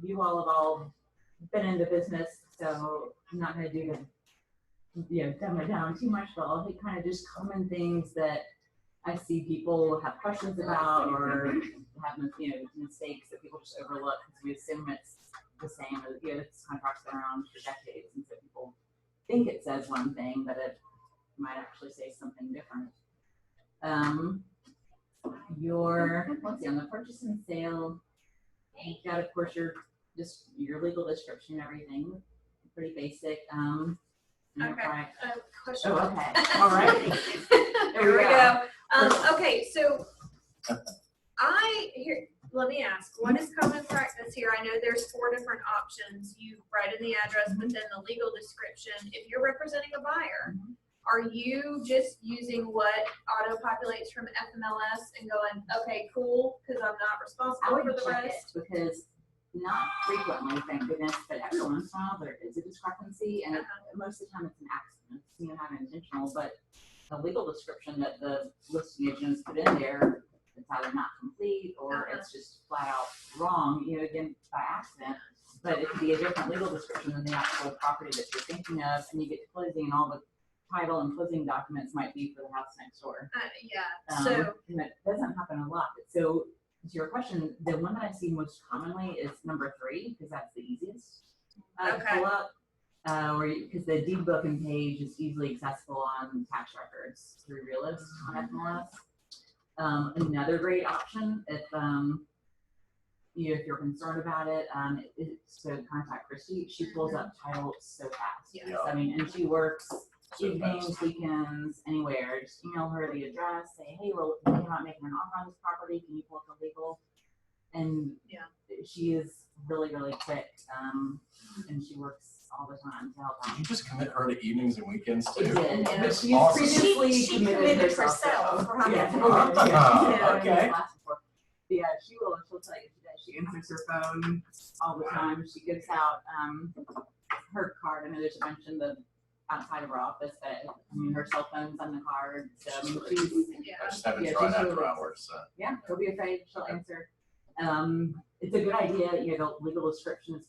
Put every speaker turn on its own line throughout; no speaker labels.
You all have all been in the business, so I'm not going to do the, dumb it down too much, but I'll hit kind of just common things that I see people have questions about or have, mistakes that people just overlook because we assume it's the same. This contract's been around for decades, and so people think it says one thing, but it might actually say something different. Let's see, on the purchase and sale, you've got, of course, your legal description and everything, pretty basic.
Okay. Question.
Oh, okay. All right.
Here we go. Okay, so let me ask, what is common practice here? I know there's 4 different options. You write in the address, but then the legal description. If you're representing a buyer, are you just using what auto-populates from FMLS and going, okay, cool, because I'm not responsible for the rest?
Because not frequently, thank goodness, but every once in a while there is a discrepancy, and most of the time it's an accident. It's not intentional, but the legal description that the listing agents put in there, it's either not complete or it's just flat out wrong, again, by accident. But it could be a different legal description than the actual property that you're thinking of, and you get to closing and all the title and closing documents might be for the house next door.
So
and that doesn't happen a lot. So to your question, the one that I see most commonly is number 3, because that's the easiest to pull up. Because the deed book and page is easily accessible on tax records through Realist on FMLS. Another great option, if you're concerned about it, is to contact Christy. She pulls up titles so fast.
Yes.
And she works evenings, weekends, anywhere. Just email her the address, say, hey, we're thinking about making an offer on this property. Can you pull up the legal? And she is really, really quick. And she works all the time to help out.
Did you just commit her to evenings and weekends too?
She did. And
That's
she
awesome.
previously
committed herself.
Okay.
Yeah, she'll tell you that she answers her phone all the time. She gives out her card. I know there's a bunch in the outside of her office, but her cell phone's on the card. So
I just haven't tried after hours.
Yeah, don't be afraid. She'll answer. It's a good idea. The legal descriptions.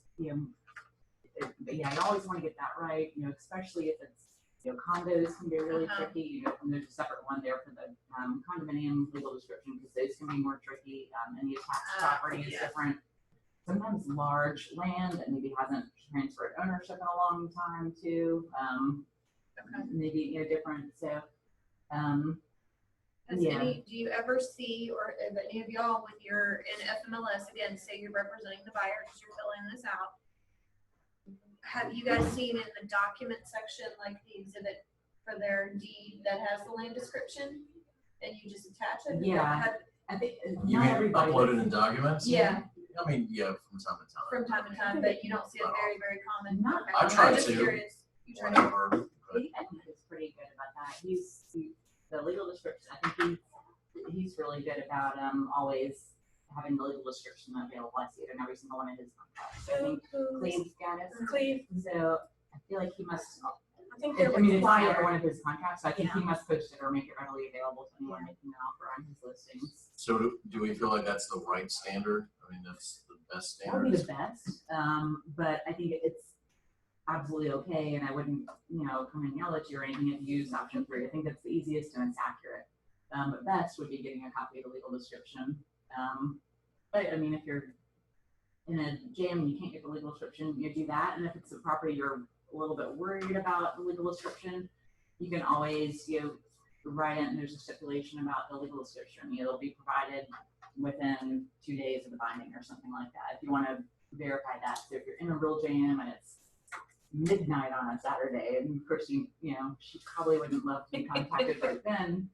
But you always want to get that right. Especially if it's condos can be really tricky. And there's a separate one there for the condominium legal description because those can be more tricky. And the attached property is different. Sometimes large land that maybe hasn't transferred ownership in a long time too. Maybe different. So
do you ever see, or if any of y'all with your in FMLS, again, say you're representing the buyer because you're filling this out, have you guys seen in the document section like the exhibit for their deed that has the land description and you just attach it?
I think
you
not
mean
everybody
uploaded in documents?
Yeah.
I mean, from time to time.
From time to time, but you don't see it very, very common.
Not
I tried
I'm just
to.
curious. You tried
Whatever.
I think he's pretty good about that. He's the legal description. I think he's really good about always having the legal description available. I see it in every single one of his contracts. So I think Cleve's got it.
Cleve.
So I feel like he must.
I think they're
it's in
required.
every one of his contracts. So I think he must post it or make it readily available to anyone making an offer on his listings.
So do we feel like that's the right standard? I mean, that's the best
That
standard.
would be the best. But I think it's absolutely okay, and I wouldn't, come and yell at you or anything if you use option 3. I think that's the easiest and it's accurate. But best would be getting a copy of the legal description. But I mean, if you're in a jam and you can't get the legal description, you do that. And if it's a property you're a little bit worried about the legal description, you can always, write in. There's a stipulation about the legal description. It'll be provided within 2 days of the binding or something like that. If you want to verify that. So if you're in a real jam and it's midnight on a Saturday, and of course she probably wouldn't love to be contacted right then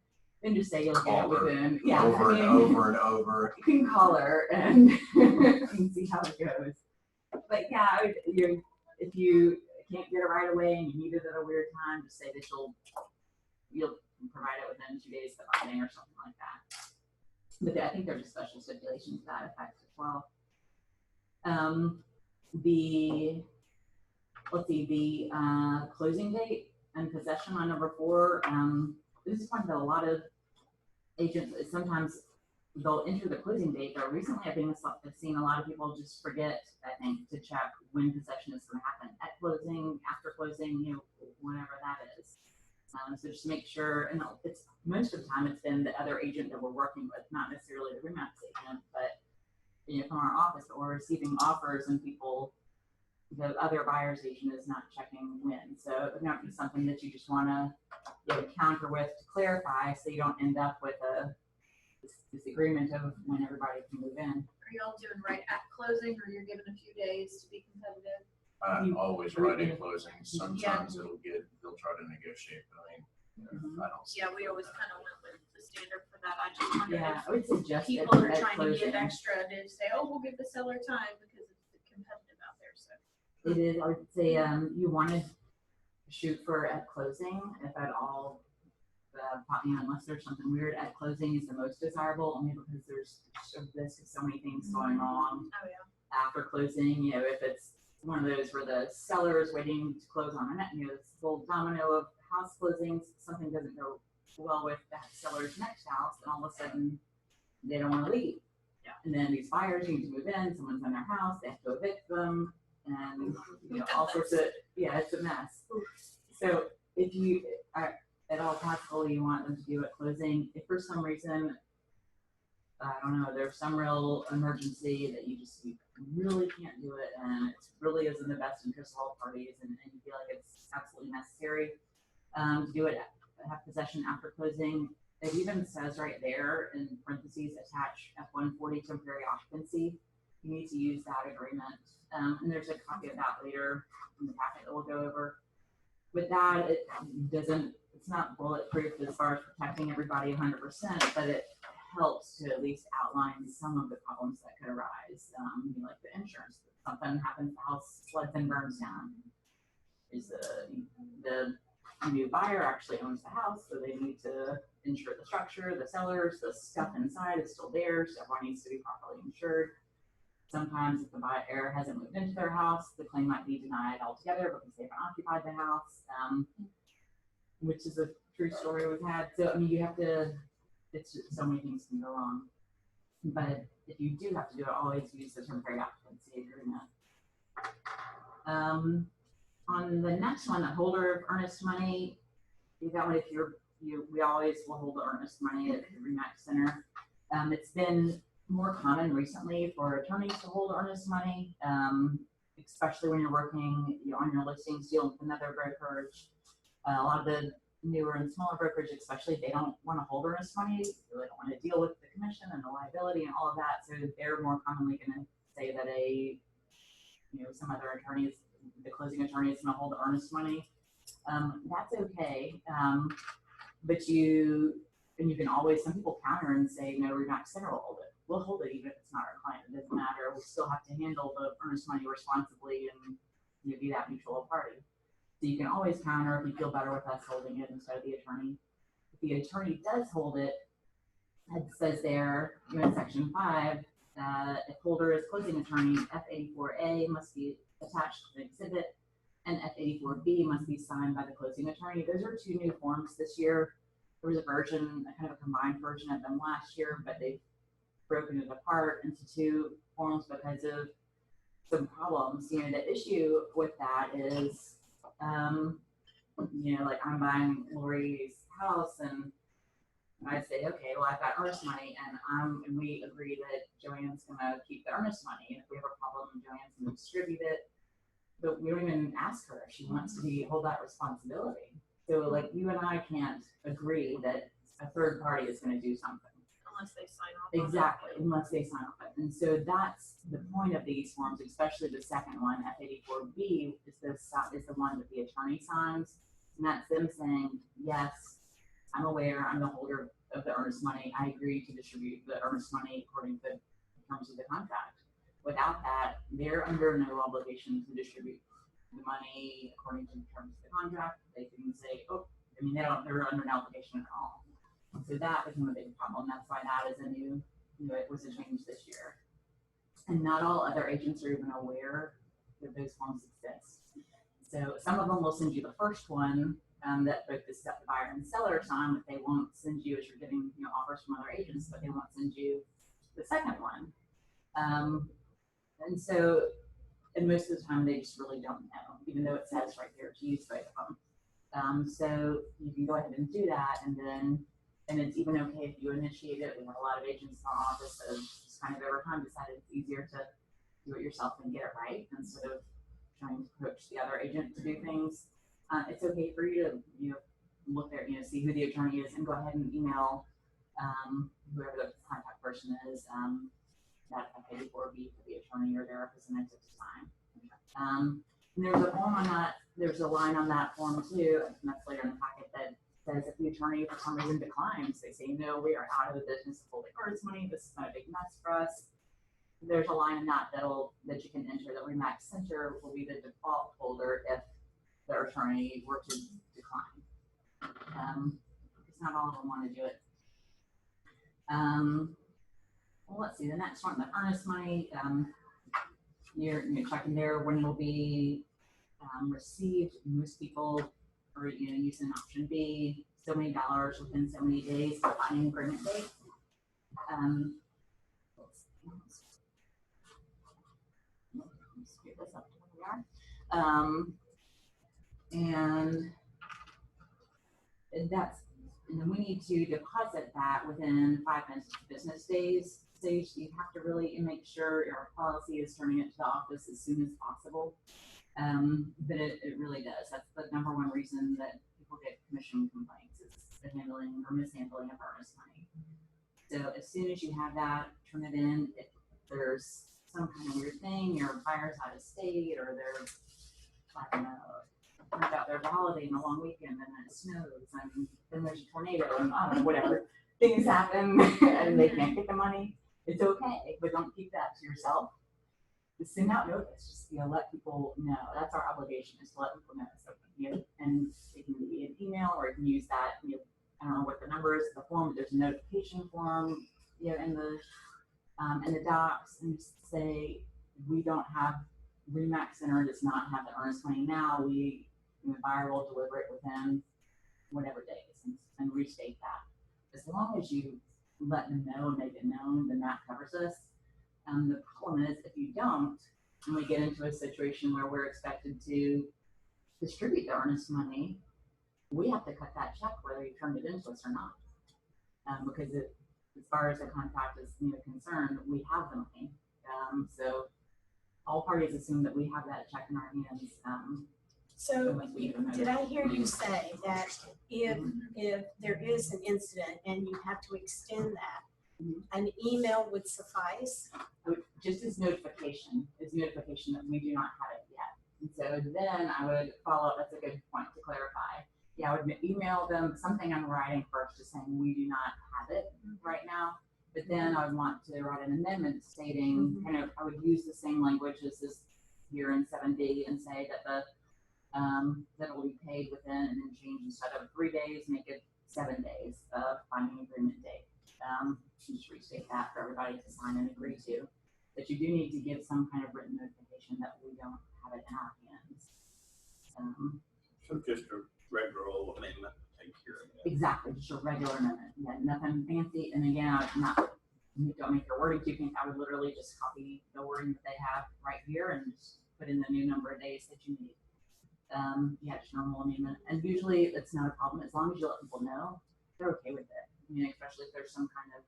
just say you'll get it within
over and over and over.
You can call her and see how it goes. But if you can't get it right away and you need it at a weird time, just say that you'll provide it within 2 days of the binding or something like that. But I think there's a special stipulation to that effect as well. The closing date and possession on number 4. This is one that a lot of agents sometimes they'll enter the closing date, but recently I've seen a lot of people just forget, I think, to check when possession is gonna happen, at closing, after closing, whenever that is. So just make sure, and it's, most of the time it's been the other agent that we're working with, not necessarily the Remax agent, but, from our office, but we're receiving offers and people, the other buyer's agent is not checking when. So it might be something that you just wanna, counter with to clarify, so you don't end up with this agreement of when everybody can move in.
Are y'all doing right at closing, or you're giving a few days to be competitive?
I'm always right in closing. Sometimes they'll try to negotiate, but I don't see.
Yeah, we always kind of went with the standard for that. I just wondered
Yeah,
if
I would suggest
people
that
are
at
trying to
closing,
give extra to say, oh, we'll give the seller time because it's competitive out there, so.
it is, I would say, you want to shoot for at closing, if at all. Unless there's something weird, at closing is the most desirable, only because there's so many things going wrong
Oh, yeah.
after closing. If it's one of those where the seller is waiting to close on a net, this whole domino of house closings, something doesn't go well with that seller's next house, and all of a sudden they don't want to leave.
Yeah.
And then these buyers need to move in, someone's in their house, they have to evict them, and all sorts of, it's a mess. So if you are at all possible, you want them to do at closing. If for some reason, I don't know, there's some real emergency that you really can't do it, and it really is in the best interest of all parties, and you feel like it's absolutely necessary to do it, have possession after closing. It even says right there in parentheses, attach F-140 temporary occupancy. You need to use that agreement. And there's a copy of that later in the packet that we'll go over. With that, it's not bulletproof as far as protecting everybody 100%, but it helps to at least outline some of the problems that could arise. Like the insurance, something happens, the house floods and burns down. Is the new buyer actually owns the house, so they need to insure the structure, the sellers, the stuff inside is still there, so everyone needs to be properly insured. Sometimes if the buyer hasn't moved into their house, the claim might be denied altogether because they haven't occupied the house, which is a true story we've had. So, you have to, it's just so many things can go wrong. But if you do have to do it, always use the temporary occupancy agreement. On the next one, the holder of earnest money, that one, if we always will hold the earnest money at the Remax Center. It's been more common recently for attorneys to hold earnest money, especially when you're working on your listings, dealing with another brokerage. A lot of the newer and smaller brokerage, especially, they don't want to hold earnest money. They don't want to deal with the commission and the liability and all of that. So they're more commonly going to say that some other attorneys, the closing attorney, is going to hold the earnest money. That's okay. But you can always, some people counter and say, no, Remax Center will hold it. We'll hold it even if it's not our client. It doesn't matter. We still have to handle the earnest money responsibly and be that mutual party. So you can always counter if you feel better with us holding it instead of the attorney. If the attorney does hold it, it says there in section 5 that if holder is closing attorney, F-84A must be attached to the exhibit, and F-84B must be signed by the closing attorney. Those are 2 new forms this year. There was a version, a kind of a combined version of them last year, but they've broken it apart into 2 forms because of some problems. The issue with that is, like I'm buying Lori's house and I say, okay, well, I've got earnest money and we agree that Joanne's gonna keep the earnest money. And if we have a problem, Joanne's gonna distribute it. But we don't even ask her if she wants to hold that responsibility. So like you and I can't agree that a third party is gonna do something.
Unless they sign off.
Exactly, unless they sign off. And so that's the point of these forms, especially the second one, F-84B, is the one that the attorney signs. And that's them saying, yes, I'm aware, I'm the holder of the earnest money. I agree to distribute the earnest money according to the terms of the contract. Without that, they're under no obligation to distribute the money according to the terms of the contract. They can say, they're under no obligation at all. So that became a big problem. That's why that is it was a change this year. And not all other agents are even aware that those forms exist. So some of them will send you the first one that both the buyer and seller sign, but they won't send you, as you're getting offers from other agents, but they won't send you the second one. And so, and most of the time they just really don't know, even though it says right there to use both of them. So you can go ahead and do that, and then, and it's even okay if you initiate it. We have a lot of agents in our office that have just kind of over time decided it's easier to do it yourself and get it right instead of trying to coach the other agent to do things. It's okay for you to, look there, see who the attorney is and go ahead and email whoever the contact person is, that FA4B for the attorney or their representative to sign. And there's a form on that, there's a line on that form too, and that's later in the packet, that says if the attorney for some reason declines, they say, no, we are out of the business of holding earnest money, this is not a big mess for us. There's a line in that that you can enter that Remax Center will be the default holder if the attorney were to decline. Because not all of them want to do it. Well, let's see, the next one, the earnest money, you're checking there when it'll be received. Most people are using option B, so many dollars within so many days, the binding agreement date. Let's screw this up to where we are. And then we need to deposit that within 5 business days. So you have to really make sure your policy is turning it to the office as soon as possible. But it really does. That's the number one reason that people get commission complaints is the handling or mishandling of earnest money. So as soon as you have that, turn it in. If there's some kind of weird thing, your buyer's out of state, or they're, I don't know, turns out there's a holiday and a long weekend and it snows and then there's a tornado and I don't know, whatever things happen and they can't get the money, it's okay, but don't keep that to yourself. Just send out notice, just let people know. That's our obligation, is to let people know. So and it can be an email or you can use that, I don't know what the number is, the form, there's a notification form, in the docs, and just say we don't have, Remax Center does not have the earnest money now. The buyer will deliver it within whatever days, and restate that. As long as you let them know and make it known, then that covers us. The problem is if you don't, and we get into a situation where we're expected to distribute the earnest money, we have to cut that check whether you turned it into us or not. Because as far as the contract is concerned, we have the money. So all parties assume that we have that check in our hands.
So did I hear you say that if there is an incident and you have to extend that, an email would suffice?
Just as notification that we do not have it yet. And so then I would follow up, that's a good point to clarify. Yeah, I would email them something in writing first, just saying we do not have it right now. But then I would want to write an amendment stating, I would use the same language as this here in 7D and say that that will be paid within, and then change instead of 3 days, make it 7 days of binding agreement date. Just restate that for everybody to sign and agree to. But you do need to give some kind of written notification that we don't have it in our hands.
So just a regular old amendment to take care of that.
Exactly, just a regular amendment. Yeah, nothing fancy. And again, don't make your wording too fancy. I would literally just copy the wording that they have right here and just put in the new number of days that you need. Yeah, just normal amendment. And usually it's not a problem as long as you let people know they're okay with it. Especially if there's some kind of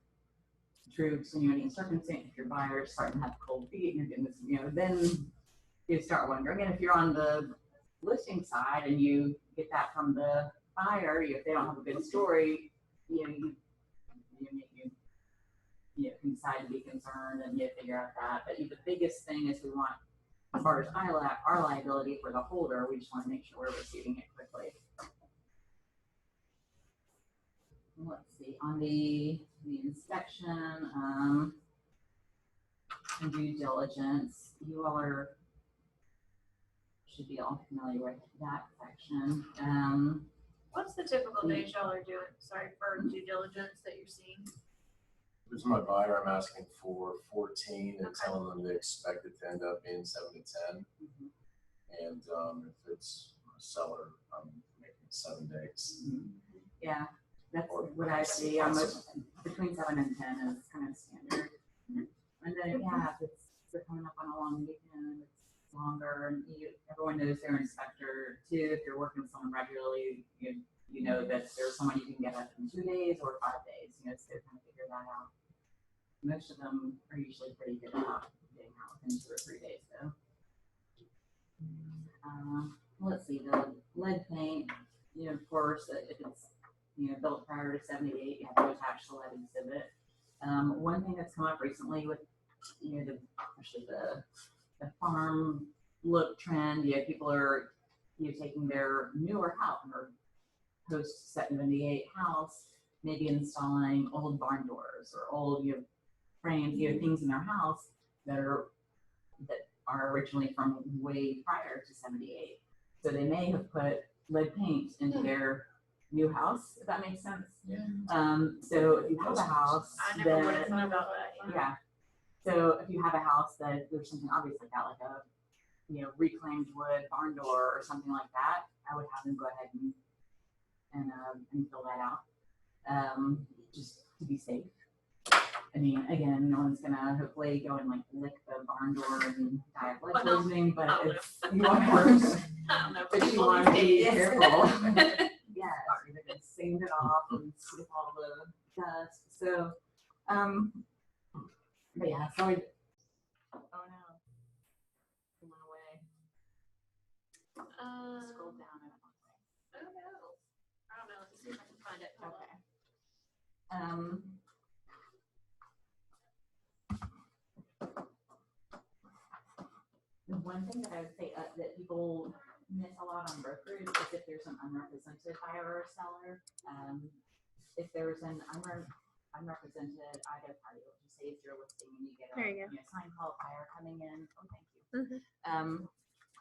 true extenuating circumstance. If your buyer is starting to have cold feet and you're getting this, then you start wondering. And if you're on the listing side and you get that from the buyer, if they don't have a good story, you can decide to be concerned and figure out that. But the biggest thing is we want, as far as our liability for the holder, we just want to make sure we're receiving it quickly. Let's see, on the inspection and due diligence, you all should be all familiar with that section.
What's the typical days y'all are doing, for due diligence that you're seeing?
There's my buyer, I'm asking for 14 and telling them they expect it to end up being 7 to 10. And if it's a seller, I'm making 7 days.
Yeah, that's what I see. Almost between 7 and 10 is kind of standard. And then, yeah, if they're coming up on a long weekend, it's longer, and everyone knows their inspector too. If you're working with someone regularly, you know that there's someone you can get up in 2 days or 5 days, so kind of figure that out. Most of them are usually pretty good about getting out within 2 or 3 days though. Let's see, the lead paint, of course, if it's, built prior to 78, you have to attach the lead exhibit. One thing that's come up recently with, especially the farm look trend, people are, taking their newer house or post 78 house, maybe installing old barn doors or old, frames, things in their house that are originally from way prior to 78. So they may have put lead paint into their new house, if that makes sense.
Yeah.
So if you have a house
I never would have thought about that.
yeah. So if you have a house that there's something obvious like that, like a reclaimed wood barn door or something like that, I would have them go ahead and fill that out, just to be safe. I mean, again, no one's gonna hopefully go and like lick the barn door and die of lead poisoning, but you want to,
I don't know.
but you want to be careful. Yeah, you're gonna sand it off and sweep all the dust. So, but yeah, so oh no, it went away. Scroll down and
Oh no. I don't know. Let's see if I can find it. Hold on.
okay. The one thing that I would say that people miss a lot on brokerage is if there's an unrepresented buyer or seller. If there's an unrepresented either party, let's just say if you're listing and you get a sign call buyer coming in. Oh, thank you. And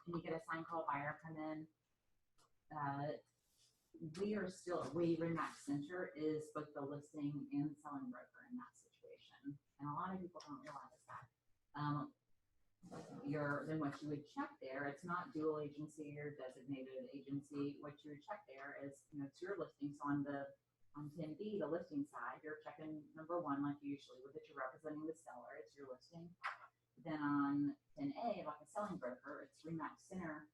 you get a sign call buyer come in. Remax Center is both the listing and selling broker in that situation, and a lot of people don't realize that. Then what you would check there, it's not dual agency or designated agency. What you would check there is, it's your listing. So on 10B, the listing side, you're checking number 1, like you usually would, that you're representing the seller, it's your listing. Then on 10A, like a selling broker, it's Remax Center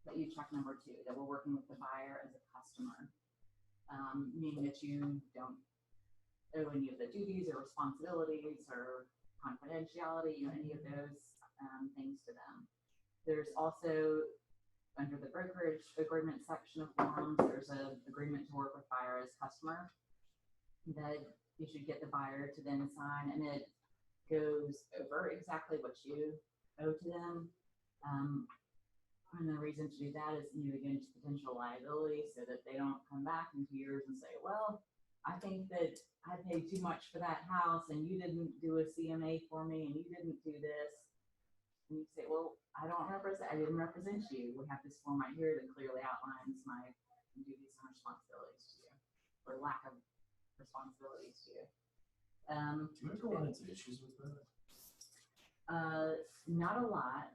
that you check number 2, that we're working with the buyer as a customer, meaning that you don't owe any of the duties or responsibilities or confidentiality, any of those things to them. There's also, under the brokerage agreement section of forms, there's an agreement to work with buyer as customer that you should get the buyer to then sign, and it goes over exactly what you owe to them. And the reason to do that is, against potential liability, so that they don't come back in 2 years and say, well, I think that I paid too much for that house and you didn't do a CMA for me and you didn't do this. And you say, well, I didn't represent you. We have this form right here that clearly outlines my duties and responsibilities to you, or lack of responsibilities to you.
Do you ever run into issues with that?
Not a lot.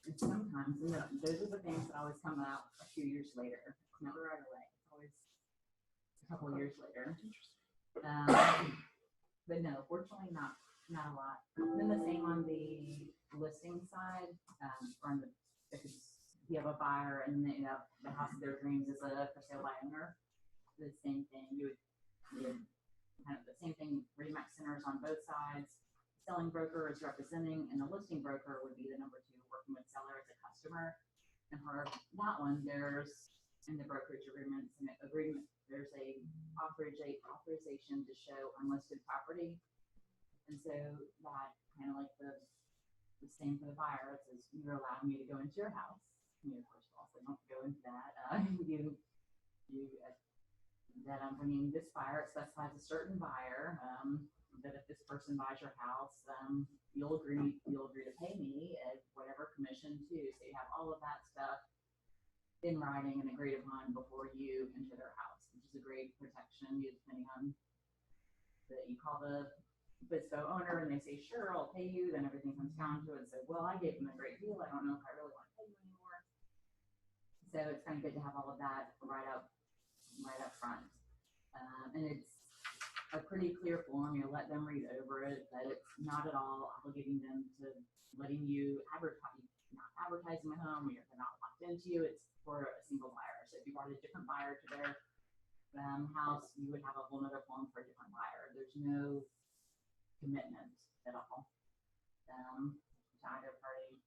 And sometimes, those are the things that always come out a few years later. It's never right away. It's always a couple of years later. But no, fortunately not a lot. Then the same on the listing side, if you have a buyer and the house of their dreams is a for sale by owner, the same thing. You would kind of the same thing. Remax Centers on both sides. Selling broker is representing, and the listing broker would be the number 2, working with seller as a customer. And for that one, there's in the brokerage agreement, there's a authorization to show unlisted property. And so that kind of like the same for the buyer. It says, you're allowing me to go into your house. First of all, so don't go into that. That I'm bringing this buyer. It specifies a certain buyer. That if this person buys your house, you'll agree to pay me at whatever commission too. So you have all of that stuff in writing and agreed upon before you enter their house, which is a great protection. Depending on that, you call the BISBO owner and they say, sure, I'll pay you. Then everything comes down to it. So, well, I gave them a great deal. I don't know if I really want to pay you anymore. So it's kind of good to have all of that right up front. And it's a pretty clear form, you let them read over it, that it's not at all obligating them to letting you advertise, not advertising the home, they're not locked into you, it's for a single buyer. So if you brought a different buyer to their house, you would have a whole nother form for a different buyer. There's no commitment at all to either party.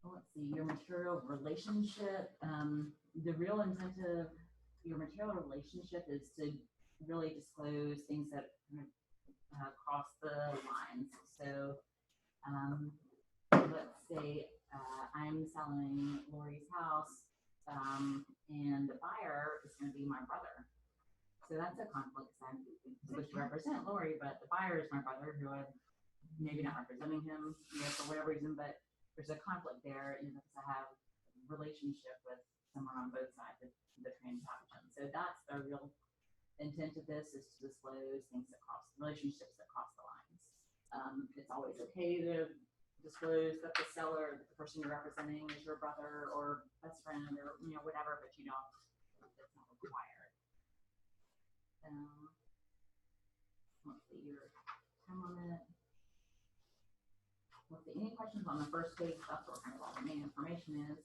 Well, let's see, your material relationship, the real intent of your material relationship is to really disclose things that cross the lines. So let's say I'm selling Lori's house, and the buyer is going to be my brother. So that's a conflict. I'm supposed to represent Lori, but the buyer is my brother, who I'm maybe not representing him, for whatever reason, but there's a conflict there, because I have a relationship with someone on both sides of the transaction. So that's the real intent of this, is to disclose things that cross relationships that cross the lines. It's always okay to disclose that the seller, the person you're representing, is your brother or best friend or whatever, but it's not required. Let's see your time limit. Let's see, any questions on the first page? That's what kind of all the main information is.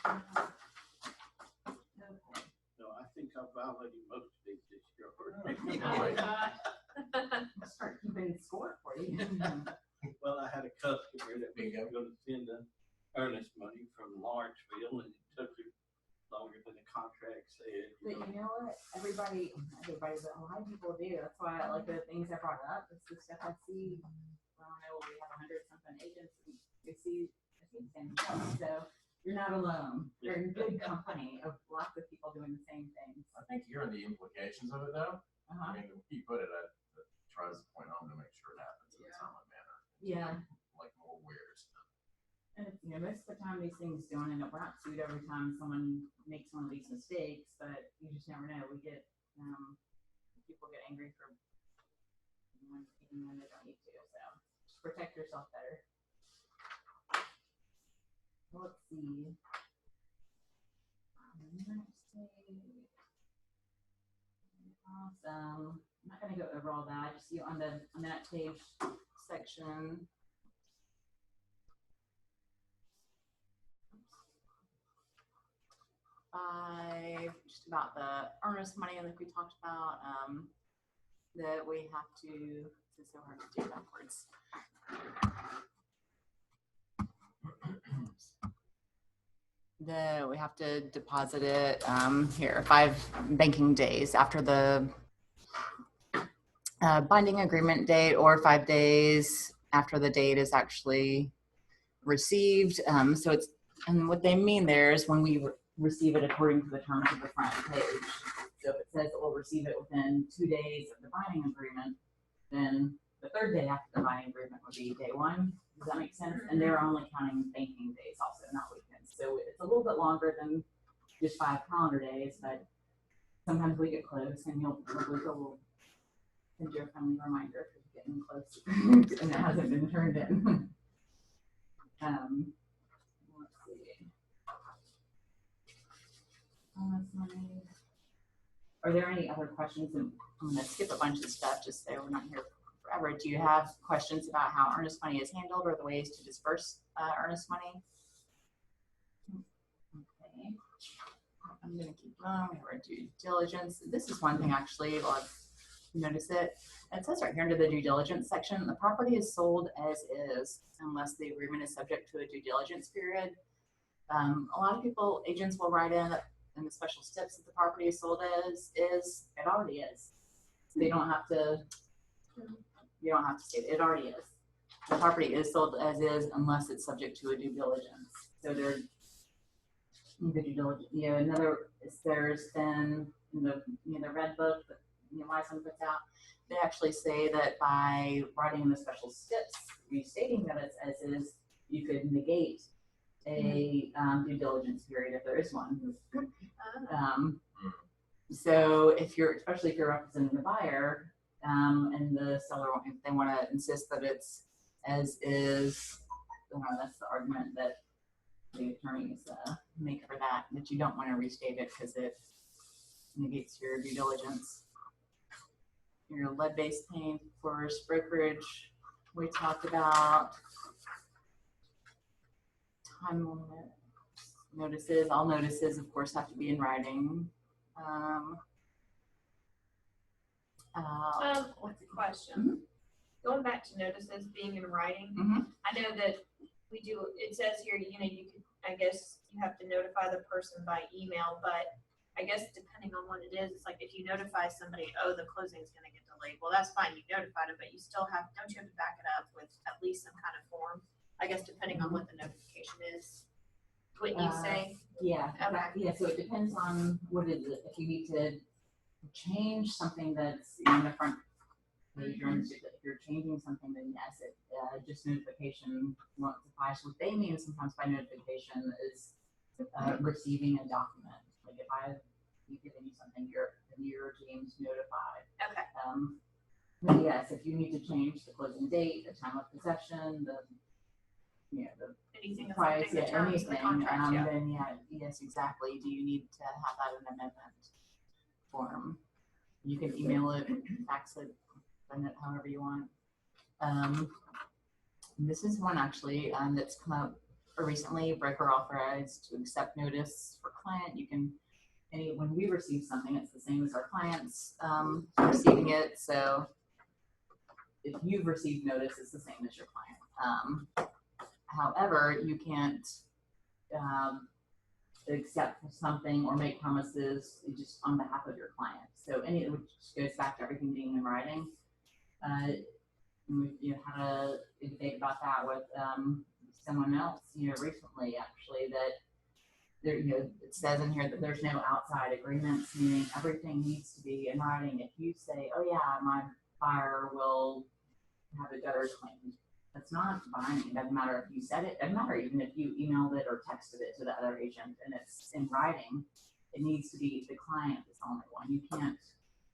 Okay.
No, I think I violated most of these this year.
I'll start keeping score for you.
Well, I had a customer that was going to send an earnest money from Lawrenceville, and it took her longer than the contract said.
But you know what? Everybody, but a lot of people do. That's why I like the things I brought up. It's the stuff I see. Well, I know we have 100-something agents. I see the same stuff. So you're not alone. You're in good company of lots of people doing the same things.
I think hearing the implications of it though,
Uh-huh.
I mean, he put it at, tries to point home to make sure it happens in a timely manner.
Yeah.
Like more weird stuff.
And most of the time these things don't end up, we're not sued every time someone makes one of these mistakes, but you just never know. We get, people get angry for even when they don't need to, so just protect yourself better. Let's see. Awesome. I'm not gonna go over all that. Just see on that page section. Just about the earnest money, I think we talked about, that we have to, it's so hard to do backwards. We have to deposit it, here, 5 banking days after the binding agreement date, or 5 days after the date is actually received. So it's, and what they mean there is when we receive it according to the terms of the front page. So if it says that we'll receive it within 2 days of the binding agreement, then the 3rd day after the binding agreement would be day 1. Does that make sense? And they're only counting banking days also, not weekends. So it's a little bit longer than just 5 calendar days, but sometimes we get close, and we'll send you a friendly reminder if you're getting close and it hasn't been turned in. Let's see. Are there any other questions? And I'm going to skip a bunch of stuff just so we're not here forever. Do you have questions about how earnest money is handled or the ways to disperse earnest money? Okay. I'm going to keep going. We have our due diligence. This is one thing actually, I'll notice it. It says right here under the due diligence section, the property is sold as is unless the agreement is subject to a due diligence period. A lot of people, agents will write in the special steps that the property is sold as is. It already is. They don't have to, you don't have to say it, it already is. The property is sold as is unless it's subject to a due diligence. So there's the due diligence, there's been in the red book that Wyson puts out, they actually say that by writing in the special steps, restating that it's as is, you could negate a due diligence period if there is one. So especially if you're representing the buyer, and the seller, if they want to insist that it's as is, that's the argument that the attorneys make for that you don't want to restate it because it negates your due diligence. Your lead-based paint, florist brokerage, we talked about. Time limit notices, all notices of course have to be in writing.
What's the question? Going back to notices being in writing,
Mhm.
I know that we do, it says here, you know, you could, I guess you have to notify the person by email, but I guess depending on what it is, it's like if you notify somebody, oh, the closing's gonna get delayed, well, that's fine, you notified them, but you still have, don't you have to back it up with at least some kind of form? I guess depending on what the notification is. Wouldn't you say?
Yeah,
Okay.
yeah, so it depends on what it is. If you need to change something that's in the front page, or if you're changing something, then yes, just notification won't suffice. What they mean sometimes by notification is receiving a document. Like if I've given you something, your team's notified.
Okay.
But yes, if you need to change the closing date, the time of possession, the
Anything
price,
affecting the
yeah,
terms of the
anything,
contract, yeah.
then yes, exactly. Do you need to have that in amendment form? You can email it, fax it, send it however you want. This is one actually that's come up recently. Broker authorized to accept notice for client. You can, when we receive something, it's the same as our clients receiving it. So if you've received notice, it's the same as your client. However, you can't accept something or make promises just on behalf of your client. So which goes back to everything being in writing. We had a debate about that with someone else, recently actually, that there, it says in here that there's no outside agreements, meaning everything needs to be in writing. If you say, oh yeah, my buyer will have a debtor's claim, that's not binding. It doesn't matter if you said it. It doesn't matter even if you emailed it or texted it to the other agent and it's in writing. It needs to be the client is the only one. You can't,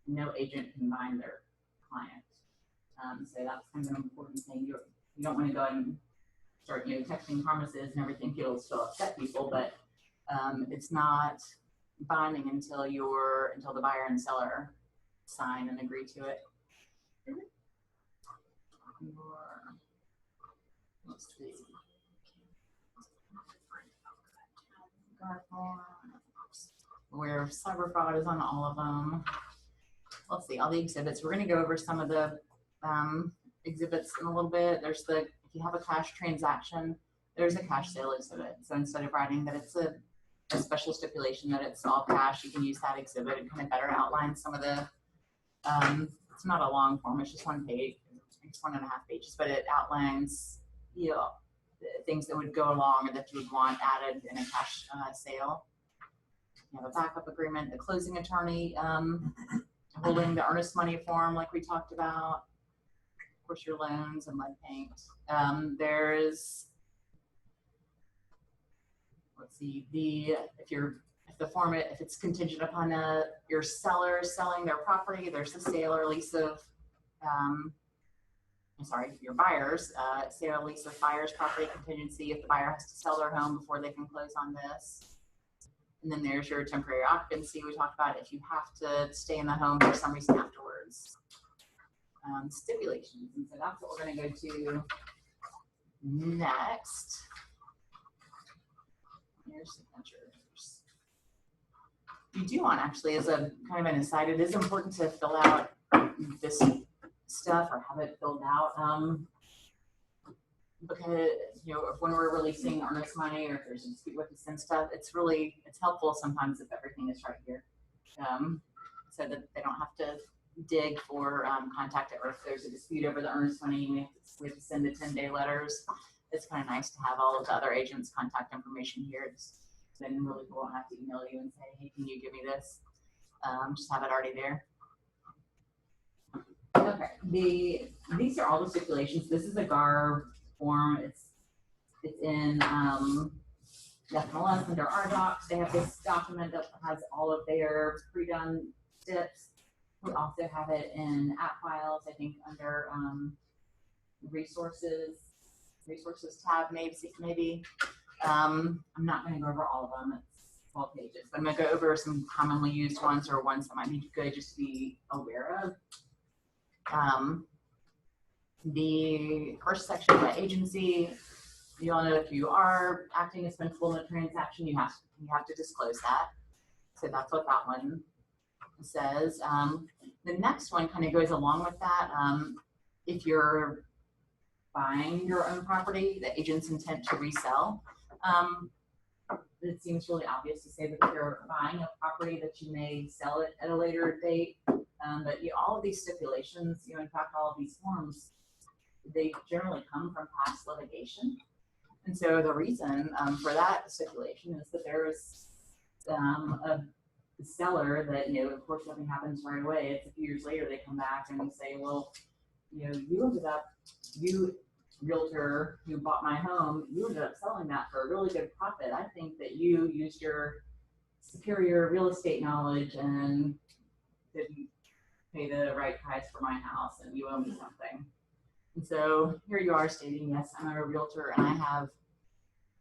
no agent can bind their client. So that's kind of an important thing. You don't want to go and start, texting promises and everything. It'll still upset people, but it's not binding until the buyer and seller sign and agree to it. Let's see. Where cyber fraud is on all of them. Let's see, all the exhibits. We're going to go over some of the exhibits in a little bit. There's if you have a cash transaction, there's a cash sale exhibit. So instead of writing that it's a special stipulation that it's all cash, you can use that exhibit. It kind of better outlines some of the, it's not a long form, it's just one page. It's 1.5 pages, but it outlines, things that would go along or that you would want added in a cash sale. You have a backup agreement, the closing attorney holding the earnest money form like we talked about. Of course, your loans and lead paint. There's, let's see, if it's contingent upon your seller selling their property, there's the sale or lease of, your buyer's sale or lease of buyer's property contingency if the buyer has to sell their home before they can close on this. And then there's your temporary occupancy. We talked about if you have to stay in the home for some reason afterwards. Stipulations. And so that's what we're going to go to next. Your signatures. You do want, actually, as a kind of an aside, it is important to fill out this stuff or have it filled out. Because when we're releasing earnest money or if there's a dispute with us and stuff, it's helpful sometimes if everything is right here, so that they don't have to dig for contact, or if there's a dispute over the earnest money, we have to send the 10-day letters. It's kind of nice to have all of the other agents' contact information here. Then really we won't have to email you and say, hey, can you give me this? Just have it already there. Okay, these are all the stipulations. This is a GAR form. It's in FMLS under our docs. They have this document that has all of their pre-done steps. We also have it in app files, I think under resources tab maybe. I'm not going to go over all of them. 12 pages. I'm gonna go over some commonly used ones or ones that might be good just to be aware of. The first section of the agency, you all know if you are acting as principal in a transaction, you have to disclose that. So that's what that one says. The next one kind of goes along with that. If you're buying your own property, the agent's intent to resell. It seems really obvious to say that if you're buying a property that you may sell it at a later date. But all of these stipulations, in fact, all of these forms, they generally come from past litigation. And so the reason for that stipulation is that there is a seller that, of course, nothing happens right away. It's a few years later, they come back and say, well, you realtor who bought my home, you ended up selling that for a really good profit. I think that you used your superior real estate knowledge and didn't pay the right price for my house and you owe me something. And so here you are stating, yes, I'm a realtor and I have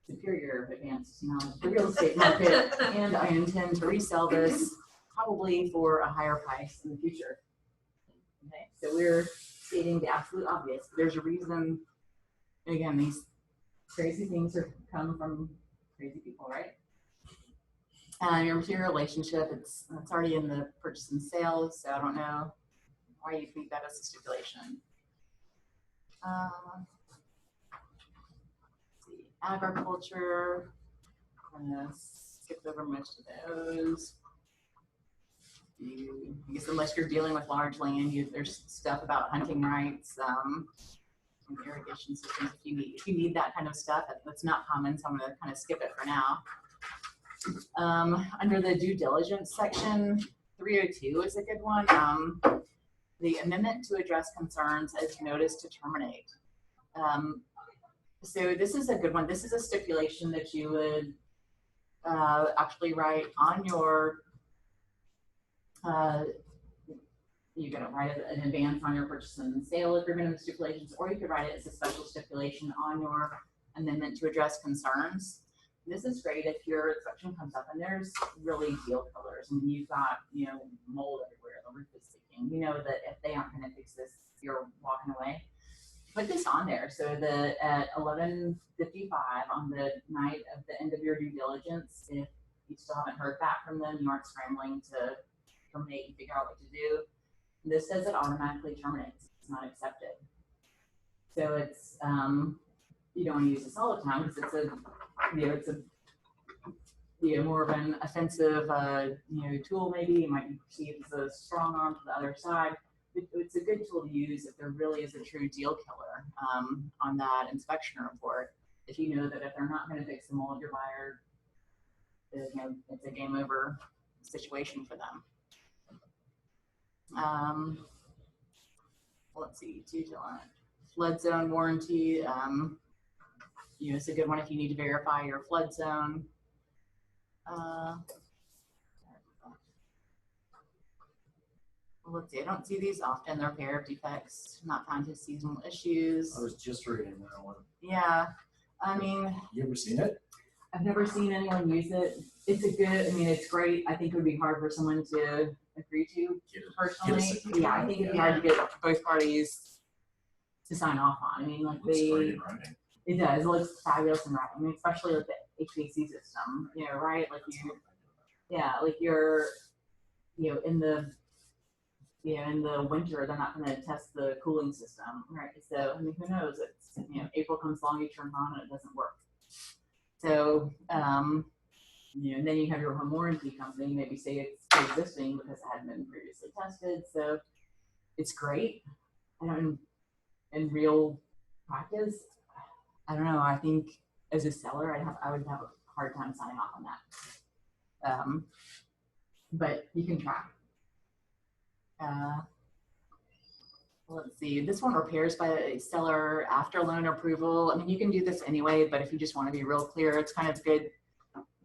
superior advanced knowledge of the real estate market and I intend to resell this probably for a higher price in the future. Okay, so we're stating the absolute obvious. There's a reason. Again, these crazy things come from crazy people, right? Your material relationship, it's already in the purchase and sale, so I don't know why you think that is a stipulation. Let's see, agriculture, I'm gonna skip over most of those. I guess unless you're dealing with large land, there's stuff about hunting rights, irrigation systems. If you need that kind of stuff, that's not common, so I'm going to kind of skip it for now. Under the due diligence section, 302 is a good one. The amendment to address concerns as notice to terminate. So this is a good one. This is a stipulation that you would actually write on your you're going to write it in advance on your purchase and sale agreement of stipulations, or you could write it as a special stipulation on your amendment to address concerns. This is great if your inspection comes up and there's really deal killers and you've got, mold everywhere, the roof is leaking. You know that if they aren't going to fix this, you're walking away. Put this on there so that at 11:55 on the night of the end of your due diligence, if you still haven't heard back from them, you aren't scrambling to terminate and figure out what to do. This says it automatically terminates. It's not accepted. So it's you don't want to use this all the time because it's a more of an offensive tool. Maybe it might be perceived as a strong arm to the other side. It's a good tool to use if there really is a true deal killer on that inspection report. If you know that if they're not going to fix the mold, your buyer, it's a game over situation for them. Let's see, flood zone warranty. It's a good one if you need to verify your flood zone. Let's see, I don't see these often. They're repair of defects, not found to seasonal issues.
I was just reading that one.
Yeah, I mean.
You ever seen it?
I've never seen anyone use it. It's great. I think it would be hard for someone to agree to personally. Yeah, I think it'd be hard to get both parties to sign off on. It does. It looks fabulous in writing. Especially with the HVAC system, right? You're in the winter, they're not going to test the cooling system, right? So, who knows? It's, April comes along, you turn it on and it doesn't work. So, and then you have your home warranty company, maybe say it's existing because it hadn't been previously tested. So it's great. In real practice, I don't know. I think as a seller, I would have a hard time signing off on that. But you can try. Let's see, this one, repairs by a seller after loan approval. You can do this anyway, but if you just want to be real clear, it's kind of good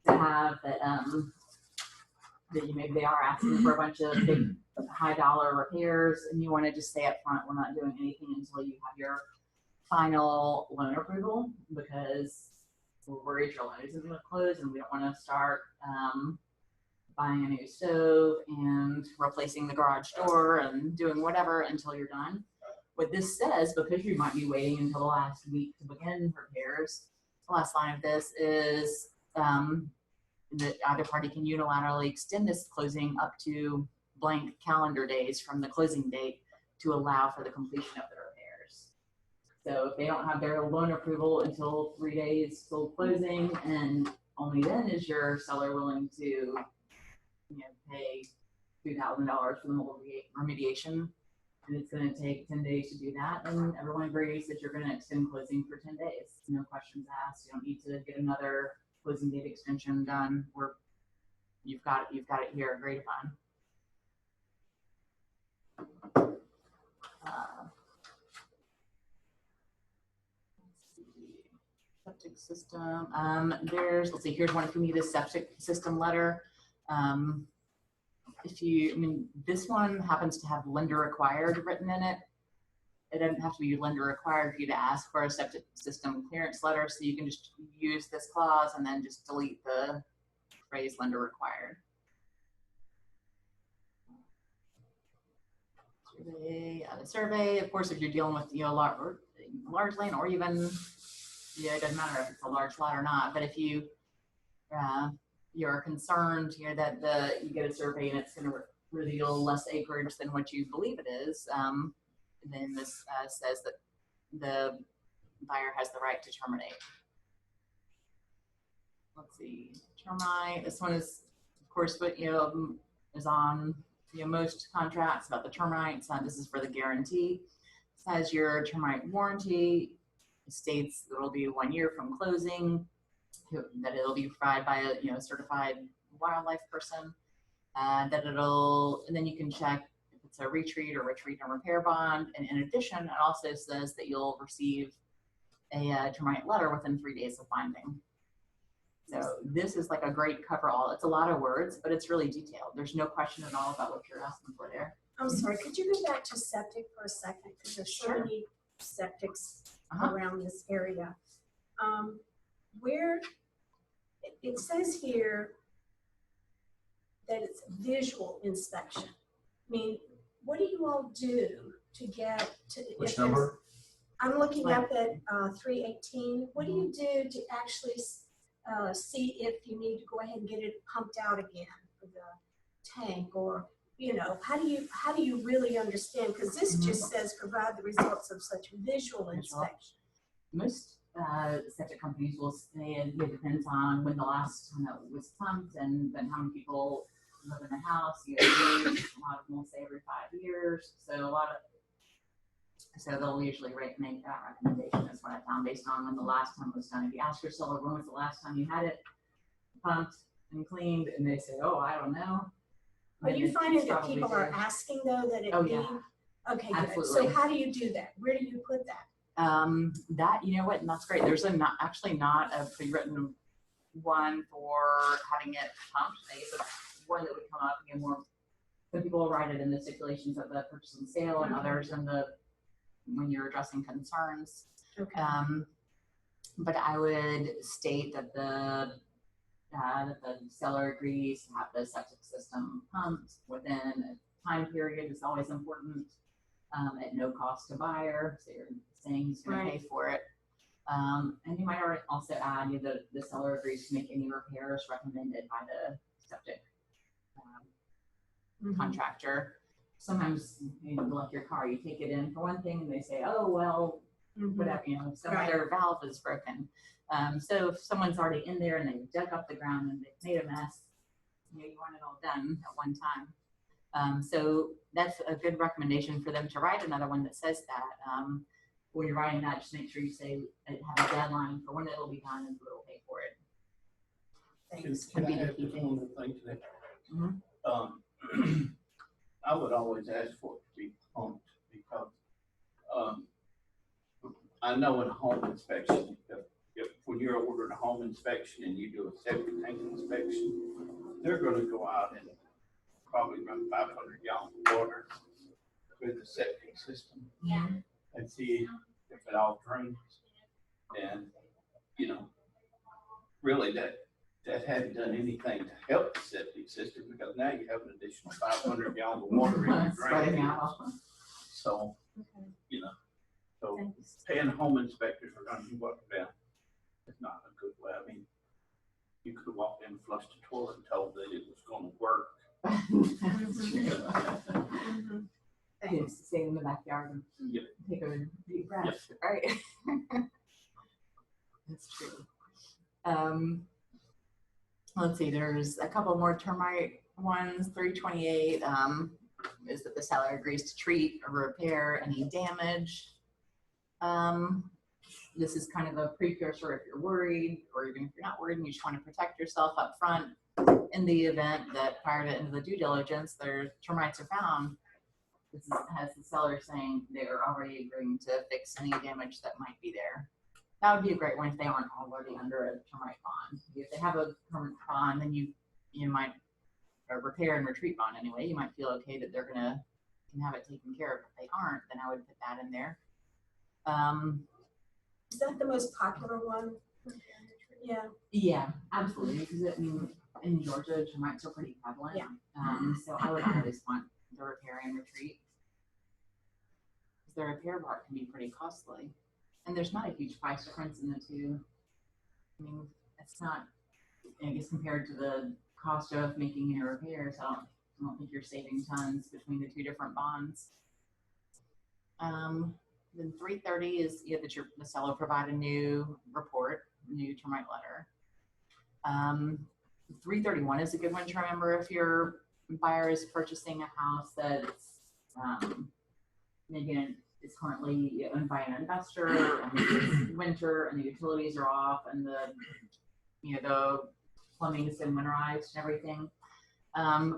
to have that, maybe they are asking for a bunch of big high dollar repairs and you want to just say up front, we're not doing anything until you have your final loan approval, because we're worried your light isn't gonna close and we don't wanna start, buying a new stove and replacing the garage door and doing whatever until you're done. What this says, because you might be waiting until the last week to begin repairs, the last line of this is, that either party can unilaterally extend this closing up to blank calendar days from the closing date to allow for the completion of the repairs. So if they don't have their loan approval until 3 days till closing, and only then is your seller willing to, pay $2,000 for the mold remediation, and it's gonna take 10 days to do that, and everyone agrees that you're gonna extend closing for 10 days. No questions asked. You don't need to get another closing date extension done, or you've got it here agreed upon. Let's see. Septic system. Let's see, here's one from you, the septic system letter. This one happens to have lender required written in it. It doesn't have to be lender required for you to ask for a septic system clearance letter, so you can just use this clause and then just delete the phrase lender required. The survey, of course, if you're dealing with large land, or even it doesn't matter if it's a large lot or not, but if you're concerned here that you get a survey and it's going to reveal less acreage than what you believe it is, then this says that the buyer has the right to terminate. Let's see, termite. This one is, of course, what is on most contracts about the termites. This is for the guarantee. It says your termite warranty. It states that it'll be 1 year from closing. That it'll be provided by a certified wildlife person. And then you can check if it's a retreat or retreat and repair bond. And in addition, it also says that you'll receive a termite letter within 3 days of finding. So this is like a great cover-all. It's a lot of words, but it's really detailed. There's no question at all about what you're asking for there.
I'm sorry, could you go back to septic for a second? Because there's so many septics around this area. Where it says here that it's visual inspection. I mean, what do you all do to get to?
Which number?
I'm looking up at 318. What do you do to actually see if you need to go ahead and get it pumped out again for the tank, or how do you really understand? Because this just says provide the results of such visual inspection.
Most septic companies will say it depends on when the last time that was pumped and then how many people live in the house. A lot of them will say every 5 years. So they'll usually make that recommendation. Is what I found based on when the last time it was done. If you ask your seller when was the last time you had it pumped and cleaned, and they say, "Oh, I don't know."
Are you finding that people are asking though that it be? Okay, good.
Absolutely.
So how do you do that? Where do you put that?
And that's great. There's not a pre-written one for having it pumped. I guess it's one that would come up more. Some people will write it in the stipulations of the purchase and sale, and others in when you're addressing concerns.
Okay.
But I would state that the seller agrees to have the septic system pumped within a time period. Is always important. At no cost to buyer, so you're saying he's going to pay for it. And you might also add the seller agrees to make any repairs recommended by the septic contractor. Sometimes like your car, you take it in for one thing and they say, "Oh well, whatever, some other valve is broken." So if someone's already in there and they've dug up the ground and they've made a mess, you want it all done at one time. So that's a good recommendation for them to write another one that says that. When you're writing that, just make sure you say have a deadline for when it'll be done and who will pay for it.
Thanks.
Can I add just one more thing to that? I would always ask for it to be pumped because I know in a home inspection, when you're ordering a home inspection and you do a septic tank inspection, they're going to go out and probably run 500 gallons of water through the septic system and see if it all drains. And, really that hadn't done anything to help the septic system, because now you have an additional 500 gallons of water in your
Spreading
drain.
out.
So,
Okay.
you know, so
Thanks.
paying home inspectors for running water down is not a good way. I mean, you could have walked in and flushed the toilet and told that it was gonna work.
That's true.
Mhm. Thanks.
Yes, stay in the backyard and
Yep.
take a deep breath, right? That's true. Let's see, there's a couple more termite ones. 328 is that the seller agrees to treat or repair any damage. This is kind of a precursor if you're worried, or even if you're not worried and you just want to protect yourself up front in the event that prior to the due diligence, their termites are found. This has the seller saying they are already agreeing to fix any damage that might be there. That would be a great one if they aren't already under a termite bond. If they have a permanent bond, then you might, or repair and retreat bond anyway, you might feel okay that they're can have it taken care of. If they aren't, then I would put that in there.
Is that the most popular one? Yeah.
Yeah, absolutely. Because in Georgia, termites are pretty prevalent.
Yeah.
So I would always want the repair and retreat. Because the repair part can be pretty costly. And there's not a huge price difference in the two. I mean, it's not, I guess, compared to the cost of making any repairs, I don't think you're saving tons between the two different bonds. Then 330 is that the seller provide a new report, new termite letter. 331 is a good one to remember if your buyer is purchasing a house that's maybe is currently owned by an investor, and it's winter and the utilities are off and the plumbing is been winterized and everything.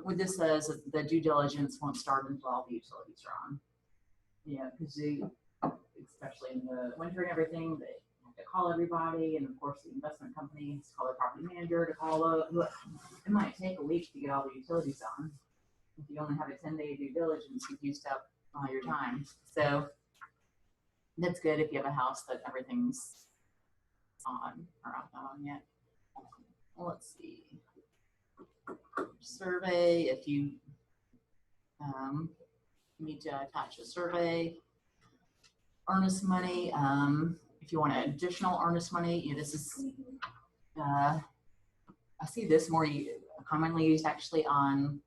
What this says is the due diligence won't start until all the utilities are on. Yeah, because especially in the winter and everything, they have to call everybody, and of course the investment company has to call the property manager to call it might take a week to get all the utilities on. If you only have a 10-day due diligence, you've used up all your time. So that's good if you have a house that everything's on or not on yet. Let's see. Survey, if you need to attach a survey. Earnest money, if you want additional earnest money, this is, I see this more commonly used actually on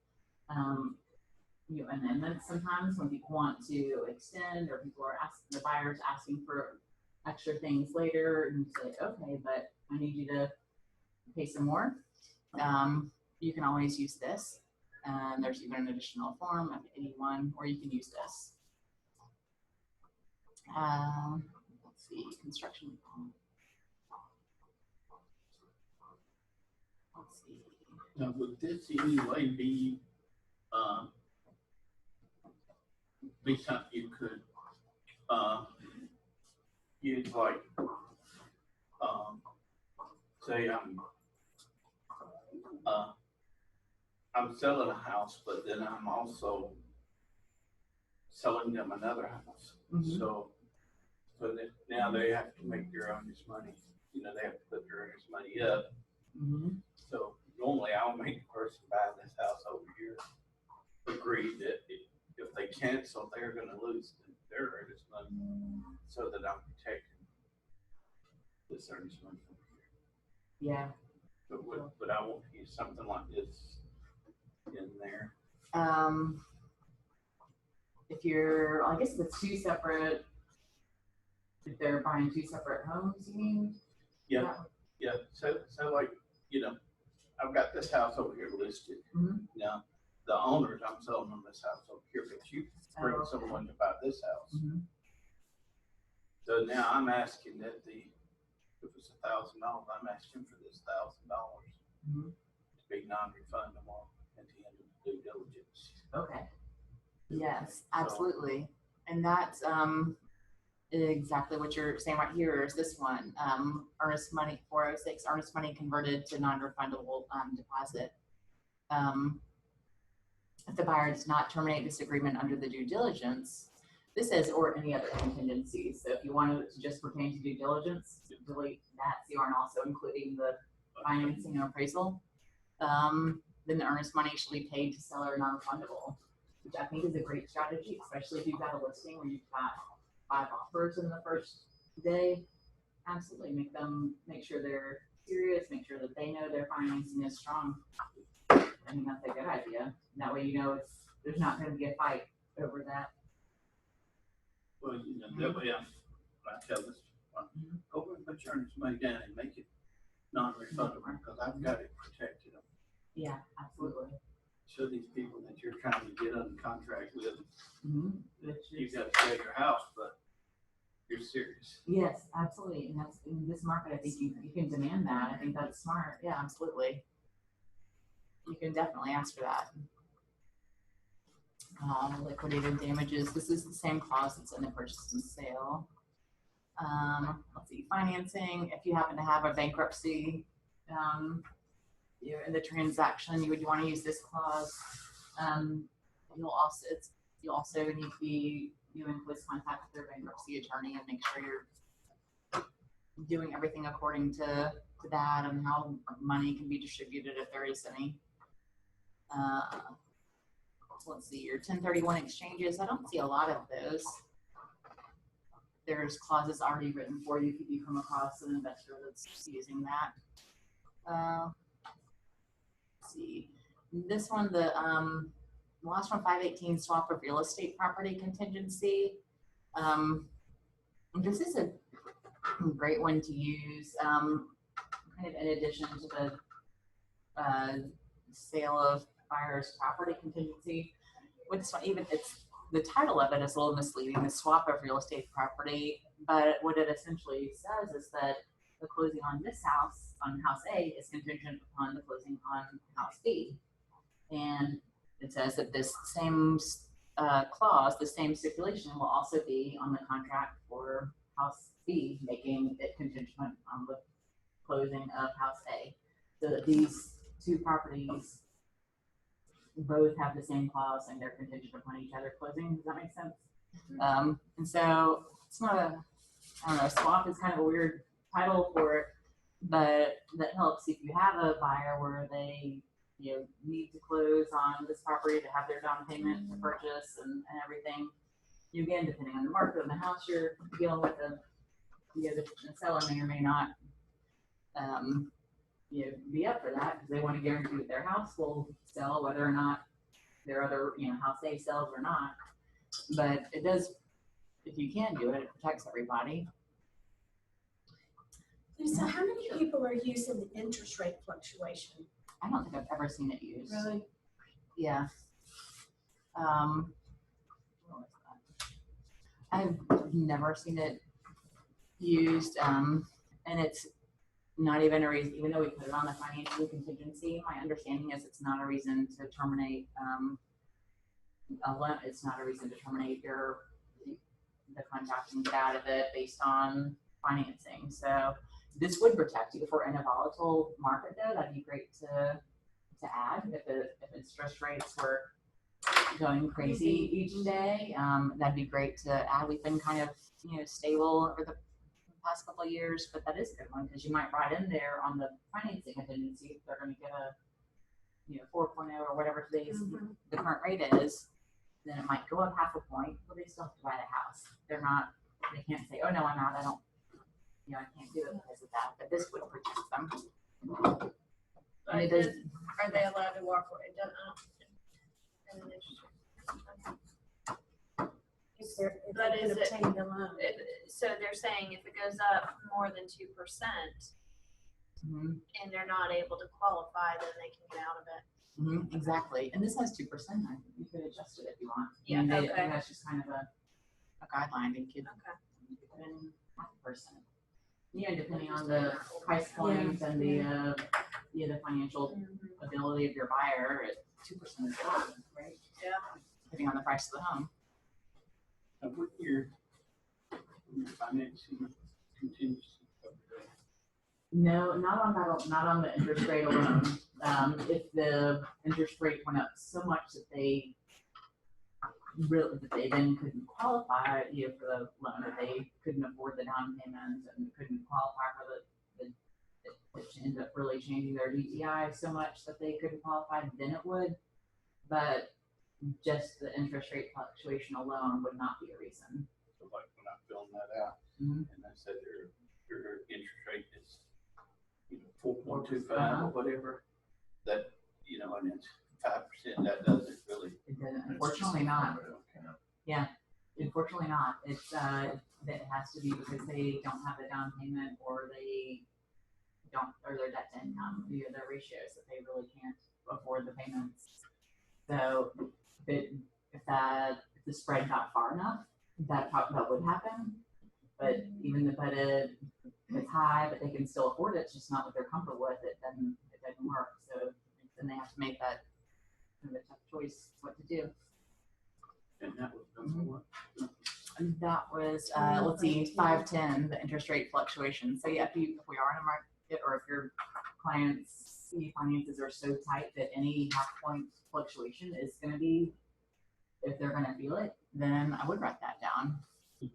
amendments sometimes when people want to extend, or people are asking, the buyer's asking for extra things later, and you say, okay, but I need you to pay some more. You can always use this. There's even an additional form of 81, or you can use this. Let's see, construction. Let's see.
Now, would this in any way be something you could use, like, say I'm selling a house, but then I'm also selling them another house.
Mhm.
So that now they have to make their earnest money. They have to put their earnest money up.
Mhm.
So normally I'll make the person buying this house over here agree that if they cancel, they're going to lose their earnest money, so that I'm protecting this earnest money over here.
Yeah.
But I won't use something like this in there.
If it's two separate, if they're buying two separate homes, you mean?
Yeah. So like, I've got this house over here listed.
Mhm.
Now, the owners, I'm selling them this house over here, but you bring
Oh, okay.
someone to buy this house.
Mhm.
So now I'm asking that if it's $1,000, I'm asking for this $1,000
Mhm.
to be non-refundable at the end of the due diligence.
Okay. Yes, absolutely. And that's exactly what you're saying right here is this one. Earnest money, 406, earnest money converted to non-refundable deposit. If the buyer does not terminate this agreement under the due diligence, this says, or any other contingencies. So if you wanted it to just pertain to due diligence, delete that. So you aren't also including the financing or appraisal, then the earnest money shall be paid to seller non-refundable, which I think is a great strategy, especially if you've got a listing where you've got 5 offers in the first day. Absolutely, make sure they're serious, make sure that they know their financing is strong. I think that's a good idea. That way, there's not gonna be a fight over that.
Well, that way I tell this, go over and put your earnest money down and make it non-refundable, because I've got it protected.
Yeah, absolutely.
Show these people that you're trying to get under contract with,
Which
you
is-
gotta sell your house, but you're serious.
Yes, absolutely, and that's, in this market, I think you can demand that, I think that's smart, yeah, absolutely. You can definitely ask for that. Liquidated damages, this is the same clause that's in the purchase and sale. Let's see, financing, if you happen to have a bankruptcy, in the transaction, you would wanna use this clause. You'll also need to be in close contact with your bankruptcy attorney and make sure you're doing everything according to that and how money can be distributed if there is any. Let's see, your 1031 exchanges, I don't see a lot of those. There's clauses already written for you if you come across an investor that's using that. Let's see, this one, the last one, 518 swap of real estate property contingency. This is a great one to use, kind of in addition to the sale of buyer's property contingency. With this one, even the title of it is a little misleading, the swap of real estate property, but what it essentially says is that the closing on this house, on house A, is contingent upon the closing on house B. And it says that this same clause, the same stipulation will also be on the contract for house B, making it contingent on the closing of house A. So that these two properties both have the same clause and they're contingent upon each other closing. Does that make sense? And so it's not I don't know, swap is kind of a weird title for it, but that helps if you have a buyer where they need to close on this property to have their down payment to purchase and everything. Again, depending on the market and the house you're dealing with, the seller may or may not be up for that because they want to guarantee that their house will sell whether or not their other house A sells or not. But it does, if you can do it, it protects everybody.
Lisa, how many people are using the interest rate fluctuation?
I don't think I've ever seen it used.
Really?
Yeah. What was that? I've never seen it used, and it's not even a reason, even though we put it on the financial contingency, my understanding is it's not a reason to terminate a loan. It's not a reason to terminate the contract and get out of it based on financing. So this would protect you if we're in a volatile market though. That'd be great to add if interest rates were going crazy each day. That'd be great to add. We've been kind of stable over the past couple of years, but that is a good one because you might write in there on the financing contingency if they're going to get a 4.0 or whatever today's the current rate is, then it might go up half a point, but they still have to buy the house. They can't say, oh no, I'm out, I don't, I can't do it because of that, but this would protect them. And it does,
Are they allowed to walk away? And then it's-
If
But
they can
is it-
obtain the loan.
So they're saying if it goes up more than 2%
mhm,
and they're not able to qualify, then they can get out of it.
exactly. And this has 2%. I think you could adjust it if you want.
Yeah, okay.
That's just kind of a guideline. You could
Okay.
put in 0.5%. Depending on the price point and the financial ability of your buyer, 2% is good, right?
Yeah.
Depending on the price of the home.
And what your financing contingency cover that?
No, not on the interest rate alone. If the interest rate went up so much that they then couldn't qualify for the loan, that they couldn't afford the down payment and couldn't qualify for the end up really changing their DTI so much that they couldn't qualify, then it would. But just the interest rate fluctuation alone would not be a reason.
So like when I filled that out,
Mhm.
and I said their interest rate is, 4.25 or whatever, that, and it's 5%, that doesn't really.
It doesn't, unfortunately not. Unfortunately not. It's, that has to be because they don't have a down payment or they don't, or their debt to income, their ratios that they really can't afford the payments. So, if the spread got far enough, that would happen. But even if it's high, but they can still afford it, it's just not what they're comfortable with, it doesn't work. So then they have to make that kind of a tough choice what to do.
And that was number one.
And that was, let's see, 510, the interest rate fluctuation. So yeah, if we are in a market, or if your clients' finances are so tight that any half point fluctuation is going to be, if they're going to feel it, then I would write that down.
Okay.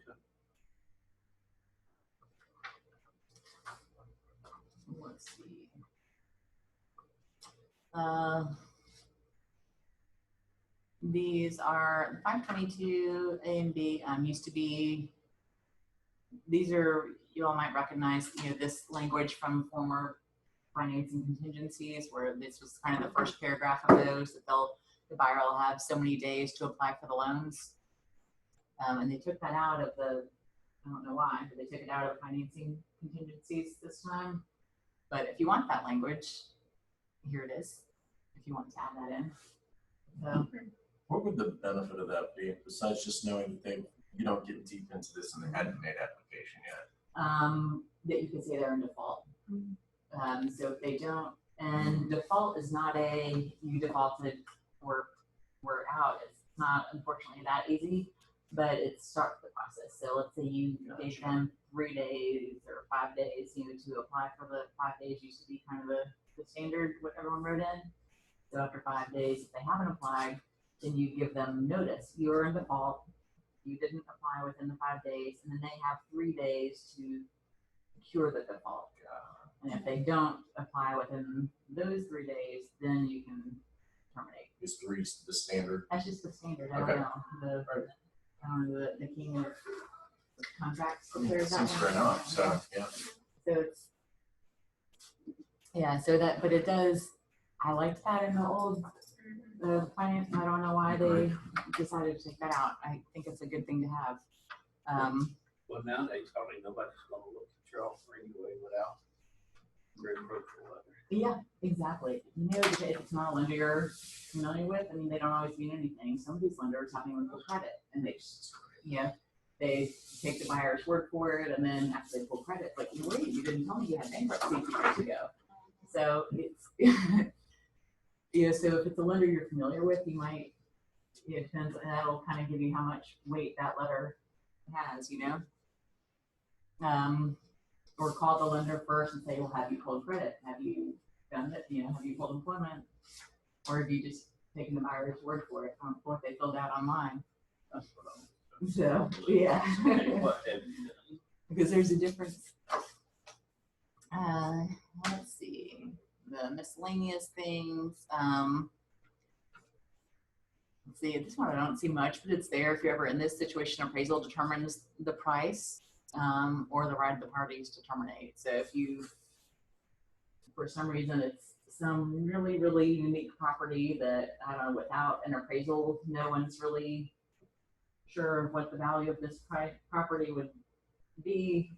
Let's see. These are 522 A and B. Used to be. These are, you all might recognize, this language from former financing contingencies, where this was kind of the first paragraph of those, that the buyer will have so many days to apply for the loans. And they took that out of the, I don't know why, but they took it out of financing contingencies this time. But if you want that language, here it is, if you want to add that in. So,
What would the benefit of that be, besides just knowing that you don't get deep into this and they hadn't made application yet?
that you could say they're in default. So if they don't, and default is not you defaulted, we're out. It's not, unfortunately, that easy, but it starts the process. So let's say you gave them 3 days or 5 days, to apply for the 5 days used to be kind of the standard, what everyone wrote in. So after 5 days, if they haven't applied, then you give them notice. You're in default. You didn't apply within the 5 days, and then they have 3 days to cure the default. And if they don't apply within those 3 days, then you can terminate.
Is 3 the standard?
That's just the standard. I don't
Okay.
know. The king of contracts.
I mean,
There's
it
that
seems
one.
fair enough, so, yeah.
So it's, yeah, so that, but it does, I liked that in the old finance, and I don't know why they decided to take that out. I think it's a good thing to have.
Well, nowadays, probably nobody's gonna look at your offer anyway without reapproval letter.
Yeah, exactly. If it's not a lender you're familiar with, I mean, they don't always mean anything. Some of these lenders have me with full credit, and they just, they take the buyer's word for it, and then after they pull credit, like, wait, you didn't tell me you had bankruptcy 2 years ago. So it's, so if it's a lender you're familiar with, you might, it depends, and that'll kind of give you how much weight that letter has, or call the lender first and say, well, have you pulled credit? Have you done it? Have you pulled employment? Or have you just taken the buyer's word for it on what they filled out online?
That's what I'm.
So, yeah.
What have you done?
Because there's a difference. Let's see, the miscellaneous things. Let's see, this one I don't see much, but it's there. If you're ever in this situation, appraisal determines the price or the right of the parties to terminate. So if you, for some reason, it's some really, really unique property that, I don't know, without an appraisal, no one's really sure what the value of this property would be,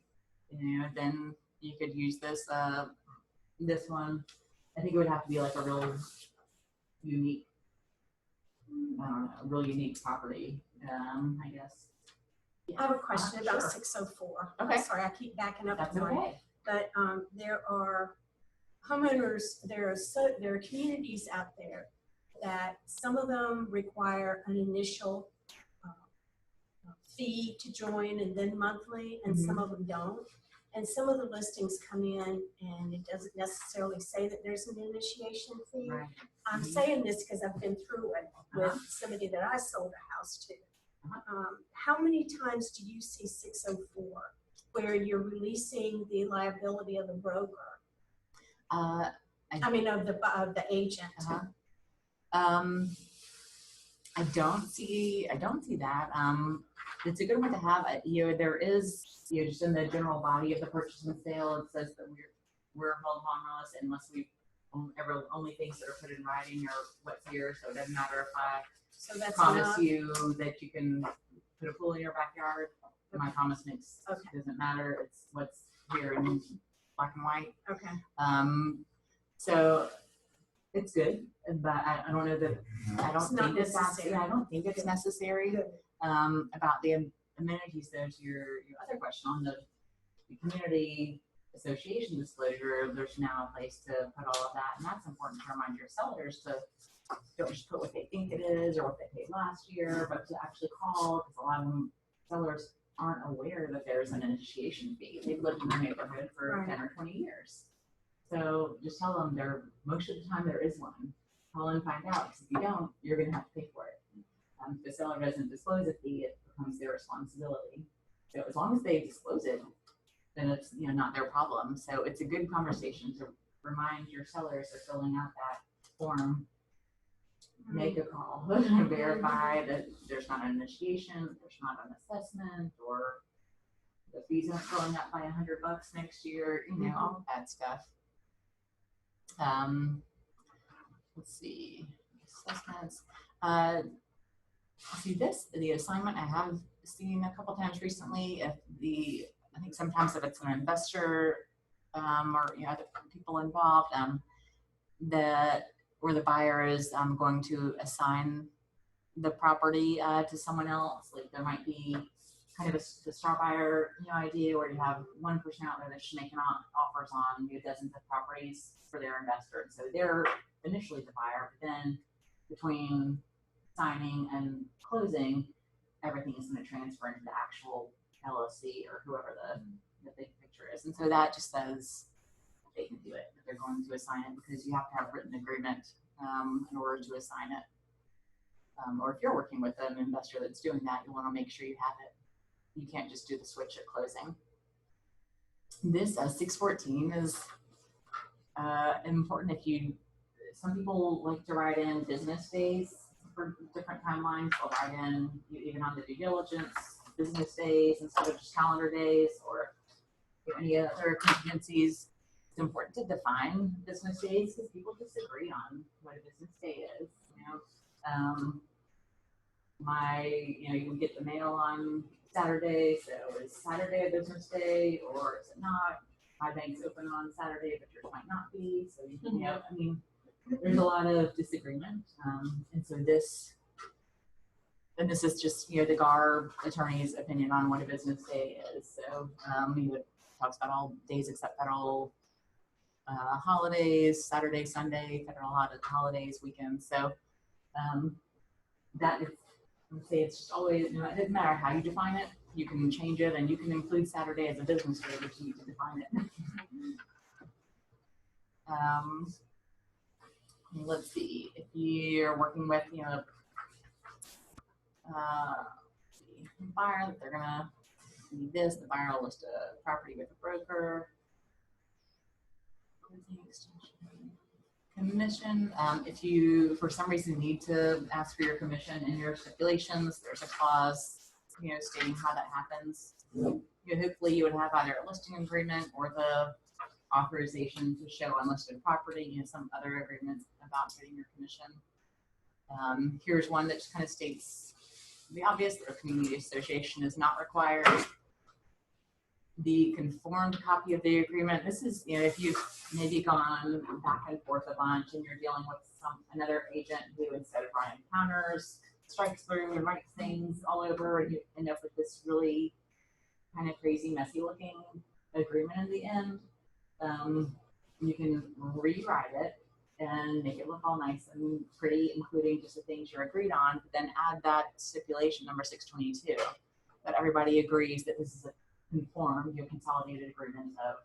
then you could use this one. I think it would have to be like a real unique, I don't know, a real unique property, I guess.
I have a question about
Sure.
604.
Okay.
Sorry, I keep backing up.
That's
on mine.
okay.
But there are homeowners, there are communities out there that some of them require an initial fee to join and then monthly, and some of them don't. And some of the listings come in and it doesn't necessarily say that there's an initiation fee.
Right.
I'm saying this because I've been through it with somebody that I sold a house to. How many times do you see 604 where you're releasing the liability of the broker? I mean, of the agent.
Uh-huh. I don't see that. It's a good one to have. There is, just in the general body of the purchase and sale, it says that we're held harmless unless we only things that are put in writing are what's here. So it doesn't matter if I
So that's
promise
not,
you that you can put a pool in your backyard. My promise doesn't matter. It's what's here in black and white.
okay.
So it's good, but I don't know that, I
It's
don't
not
think it's
necessary.
I don't think it's necessary.
Good.
About the amenities, there's your other question on the community association disclosure. There's now a place to put all of that, and that's important to remind your sellers to don't just put what they think it is or what they paid last year, but to actually call, because a lot of them, sellers aren't aware that there's an initiation fee. They've lived in their neighborhood for
Right.
10 or 20 years. So just tell them most of the time there is one. Call and find out, because if you don't, you're going to have to pay for it. If the seller doesn't disclose a fee, it becomes their responsibility. So as long as they disclose it, then it's not their problem. So it's a good conversation to remind your sellers they're filling out that form. Make a call and verify that there's not an initiation, there's not an assessment, or the fees aren't going up by $100 next year, all of that stuff. Let's see, assessments. The assignment I have seen a couple times recently. I think sometimes if it's an investor or other people involved, where the buyer is going to assign the property to someone else. Like there might be kind of the star buyer idea where you have one person out there that's making offers on dozens of properties for their investor. And so they're initially the buyer, but then between signing and closing, everything is going to transfer into the actual LLC or whoever the big picture is. And so that just says they can do it, that they're going to assign it, because you have to have written agreement in order to assign it. Or if you're working with an investor that's doing that, you want to make sure you have it. You can't just do the switch at closing. This 614 is important some people like to write in business days for different timelines. They'll write in, even on the due diligence, business days instead of just calendar days, or any other contingencies. It's important to define business days because people disagree on what a business day is. You can get the mail on Saturday, so is Saturday a business day or is it not? My bank's open on Saturday, but yours might not be. So there's a lot of disagreement, and so this is just the GAR attorney's opinion on what a business day is. So it talks about all days except federal holidays, Saturday, Sunday, federal holidays, weekends. So that is, I would say it's just always, it doesn't matter how you define it. You can change it, and you can include Saturday as a business day, but you need to define it. Let's see, if you're working with, buyer, they're gonna need this. The buyer will list a property with a broker. Commission. If you, for some reason, need to ask for your commission in your stipulations, there's a clause, stating how that happens. Hopefully, you would have either a listing agreement or the authorization to show unlisted property, some other agreements about getting your commission. Here's one that just kind of states the obvious: that a community association is not required. The conformed copy of the agreement. This is, if you've maybe gone back and forth a bunch and you're dealing with another agent who, instead of running counters, strikes through and writes things all over, and you end up with this really kind of crazy, messy looking agreement in the end. You can rewrite it and make it look all nice and pretty, including just the things you're agreed on, but then add that stipulation number 622, that everybody agrees that this is a conformed, consolidated agreement of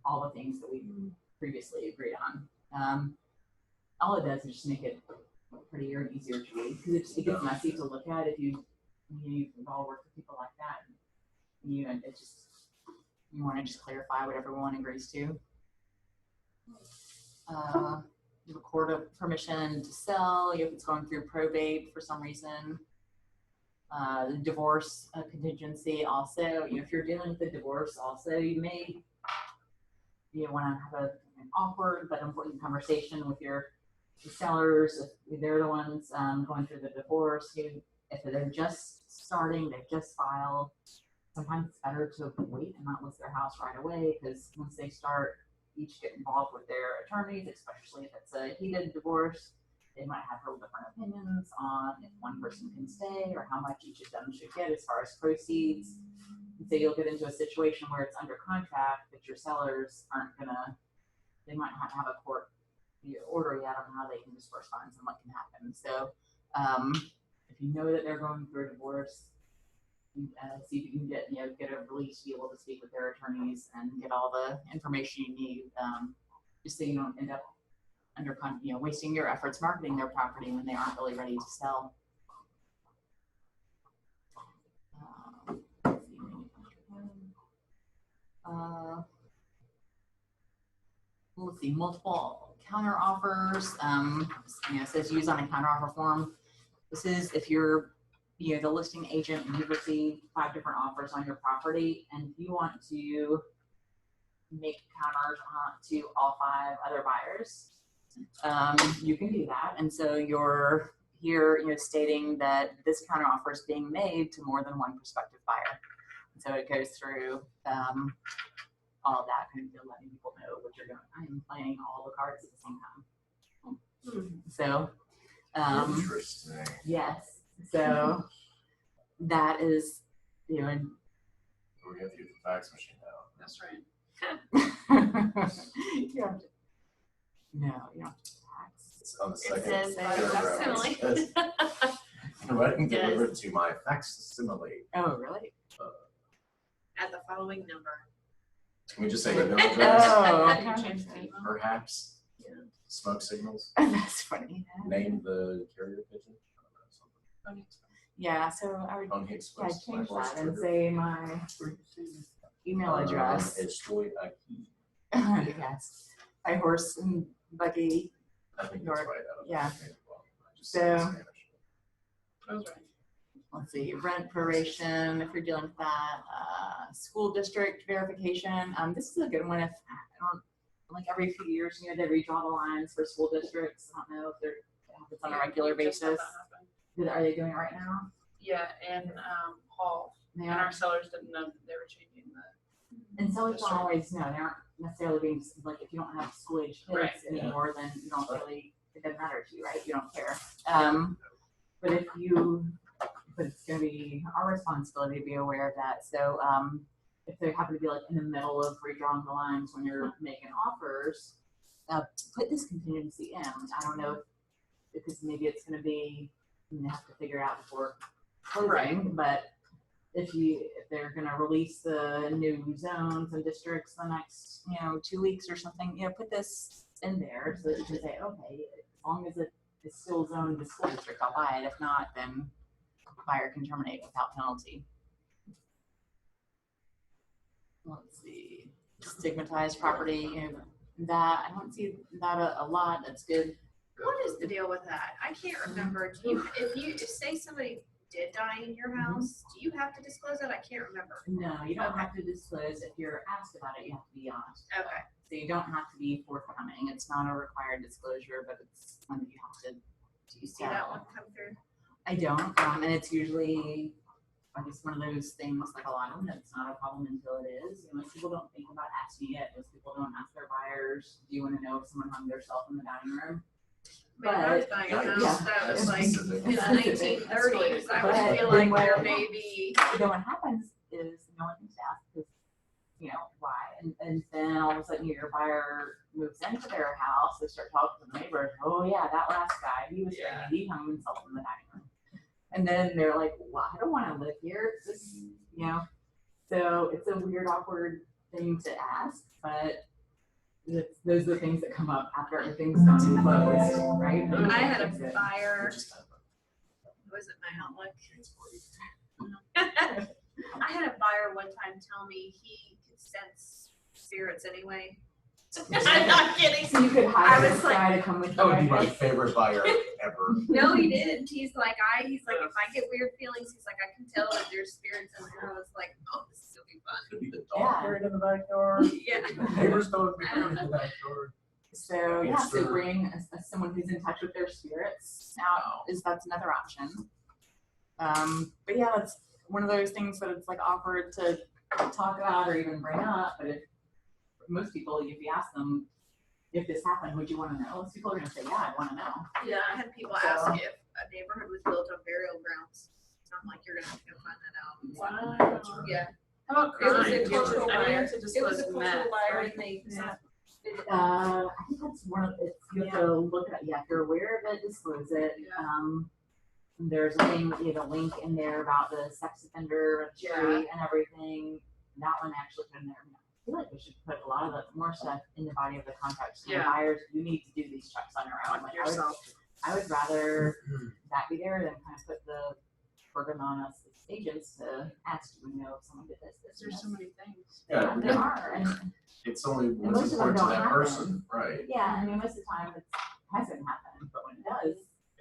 all the things that we previously agreed on. All it does is just make it prettier and easier to read, because it gets messy to look at if you've all worked with people like that. You want to just clarify what everyone agrees to. You record a permission to sell, if it's going through probate for some reason. The divorce contingency also, if you're dealing with a divorce also, you may want to have an awkward but important conversation with your sellers, if they're the ones going through the divorce. If they're just starting, they've just filed, sometimes it's better to wait and not list their house right away, because once they start each get involved with their attorneys, especially if it's a heated divorce, they might have real different opinions on if one person can stay or how much each of them should get as far as proceeds. And so you'll get into a situation where it's under contract, but your sellers aren't gonna, they might not have a court order yet on how they can disperse funds and what can happen. So if you know that they're going through a divorce, see if you can get a release, be able to speak with their attorneys and get all the information you need, just so you don't end up wasting your efforts marketing their property when they aren't really ready to sell. Let's see, multiple counter offers. It says use on a counter offer form. This is if you're the listing agent and you've received 5 different offers on your property, and if you want to make counters to all 5 other buyers, you can do that. And so you're here, stating that this counter offer is being made to more than one prospective buyer. And so it goes through all of that, kind of letting people know what you're doing. I'm playing all the cards at the same time. So,
Interesting.
yes. So that is,
We have to get the fax machine out.
That's right.
you have to, no, you don't have to fax.
It's on the
It
second
says
paragraph.
facsimile.
It says, writing
Yes.
delivered to my facsimile.
Oh, really?
At the following number.
Can we just say email address?
Oh,
You
okay.
changed the email.
Perhaps. Smoke signals.
That's funny.
Name the carrier pigeon. I don't know,
Yeah, so I would
something. Unhinged
change
my horse
that and
trigger.
say my email address.
It's Joy Aki.
Yes, my horse and buggy.
I think
Your-
that's right. I don't know.
yeah.
Maybe wrong. I just said it in
So-
Spanish.
That's right.
Let's see, rent proration, if you're dealing with that, school district verification. This is a good one. If like every few years, they redraw the lines for school districts. I don't know if it happens on a regular
Just had
basis.
that happen.
Are they doing it right now?
Yeah, and Hall,
They
and
are.
our sellers didn't know that they were changing the.
And sellers don't
District.
always know. They aren't necessarily being, like, if you don't have school age kids
Right,
yeah.
anymore, then you don't really, it doesn't matter to you, right? You don't care. But but it's gonna be our responsibility to be aware of that. So, if they happen to be like in the middle of redrawing the lines when you're making offers, put this contingency in. I don't know because maybe it's gonna be, you have to figure out before closing,
Right.
but if they're gonna release the new zones and districts the next, 2 weeks or something, put this in there so that you can say, okay, as long as it is still zoned the school district, I'll buy it. If not, then buyer can terminate without penalty. Let's see, stigmatized property, that, I don't see that a lot. That's good.
What is the deal with that? I can't remember. If say somebody did die in your house, do you have to disclose that? I can't remember.
No, you don't have to disclose. If you're asked about it, you have to be honest.
Okay.
So you don't have to be forthcoming. It's not a required disclosure, but it's one that you have to.
Do you see that one come through?
I don't, and it's usually, I guess, one of those things, like a lot of them, it's not a problem until it is. Most people don't think about asking it. Most people don't ask their buyers, do you want to know if someone hung themselves in the dining room?
When I was
But-
buying
Yeah,
a house
yeah,
that was
that's
like
specific.
in the
That's
nineteen
specific.
thirties, I would
But
feel
then
like there
when-
may be.
Then what happens is no one thinks to ask because, why? And then all of a sudden your buyer moves into their house, they start talking to the neighbors, oh yeah, that last guy, he was
Yeah.
he hung himself in the dining room. And then they're like, well, I don't want to live here. It's just, so it's a weird, awkward thing to ask, but those are the things that come up after everything's done and closed, right?
I had
Fix
a
it.
buyer,
We just had
was it my Outlook?
that.
I had a buyer one time tell me he could sense spirits anyway. I'm not kidding.
So you could
I
hire
was
this
like-
guy to come with you.
That would be
I
my
guess.
favorite buyer ever.
No, he didn't. He's like, if I get weird feelings, he's like, I can tell that there's spirits in there. I was like, oh, this is gonna be fun.
Could be the
Yeah.
dog buried in the backyard.
Yeah.
The neighbor's dog buried in the backyard.
So yeah, so
Sure.
bring someone who's in touch with their spirits out that's another option. But yeah, that's one of those things that it's like awkward to talk about or even bring up. But if most people, if you ask them if this happened, would you want to know? Most people are gonna say, yeah, I want to know.
Yeah, I had people ask if a neighborhood was built on burial grounds. So I'm like, you're gonna have to go find that out.
Wow.
Yeah.
How about
It was
crime?
a cultural
I mean,
buyer.
to
It was
disclose
a
the
cultural
map,
buyer
right?
and they.
Yeah.
I think that's one of it's you have to look at if you're aware of it, disclose it.
Yeah.
There's a thing, you have a link in there about the sex offender registry and everything. That one actually put in there. I feel like we should put a lot of the more stuff in the body of the contract. So
Yeah.
buyers, you need to do these checks on your own. Like, I would rather that be there than kind of put the burden on us as agents to ask, do we know if someone did this, this, or
There's so
this?
many things.
Yeah,
There are, and
it's only
most
what's
of them
important to
don't
that
happen.
person, right?
yeah, I mean, most of the time it hasn't happened, but when it does,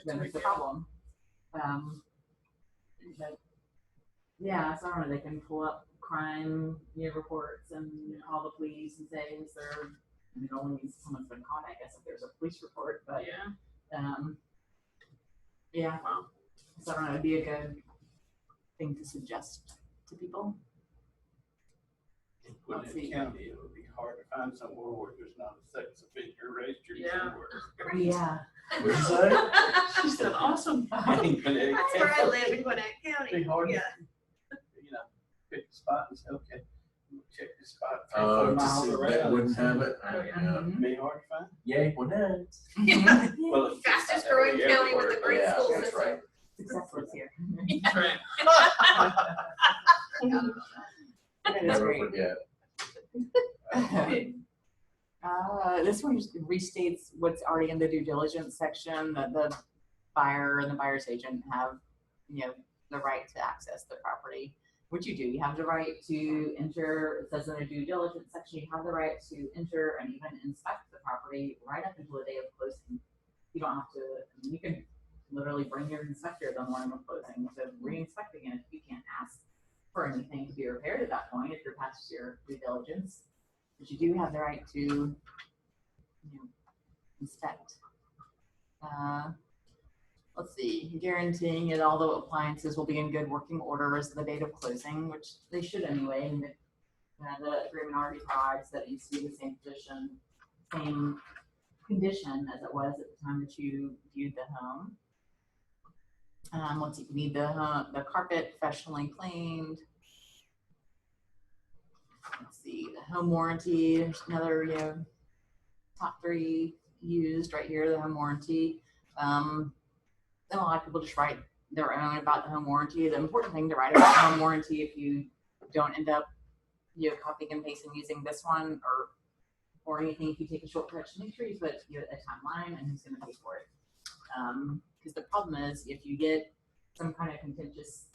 then it's a problem. But yeah, so I don't know, they can pull up crime reports and call the police and say, is there, I mean, it only means someone's been caught, I guess, if there's a police report, but,
Yeah.
yeah.
Wow.
So I don't know, it'd be a good thing to suggest to people.
When
Let's
in
see.
county, it would be hard to find somewhere where there's not a sex offender registry
Yeah.
somewhere.
Yeah.
What'd you say?
She said, awesome.
In Gwinnett
That's where I
County,
live in Gwinnett County.
Be hard to,
Yeah.
Pick a spot and say, okay, we'll check this spot. 3
Oh,
4
to
miles
see if
around.
that wouldn't have it.
Oh, yeah.
Mhm.
Be hard to find.
Yay, Gwinnett.
Well, it's
Fastest growing county with a great
Yeah,
school
that's
system.
right.
Success was here.
Right.
It is
Never
great.
forget.
This one just restates what's already in the due diligence section, that the buyer and the buyer's agent have, the right to access the property. What you do, you have the right to enter, it says in the due diligence section, you have the right to enter and even inspect the property right up until the day of closing. You don't have to, you can literally bring your inspector the morning of closing to re-inspect again if you can't ask for anything to be repaired at that point if you're past your due diligence. But you do have the right to inspect. Let's see, guaranteeing that all the appliances will be in good working order as of the date of closing, which they should anyway. And the agreement already provides that it needs to be the same condition as it was at the time that you viewed the home. Let's see, you need the carpet professionally cleaned. Let's see, the home warranty, there's another, top 3 used right here, the home warranty. A lot of people just write their own about the home warranty. The important thing to write about the home warranty, if you don't end up, copying and pasting using this one or anything, if you take a shortcut, make sure you put a timeline and who's going to pay for it. Because the problem is if you get some kind of contentious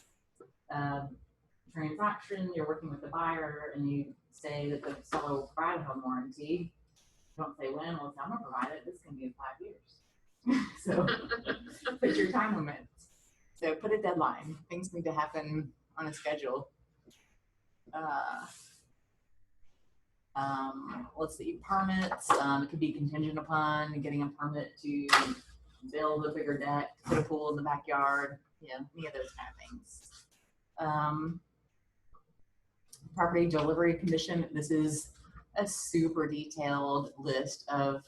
transaction, you're working with the buyer and you say that the seller will provide a home warranty, don't say when, well, I'm gonna provide it, this can be in 5 years. So put your time limit. So put a deadline. Things need to happen on a schedule. Let's see, permits, it could be contingent upon getting a permit to build a bigger deck, put a pool in the backyard, any of those kind of things. Property delivery condition, this is a super detailed list of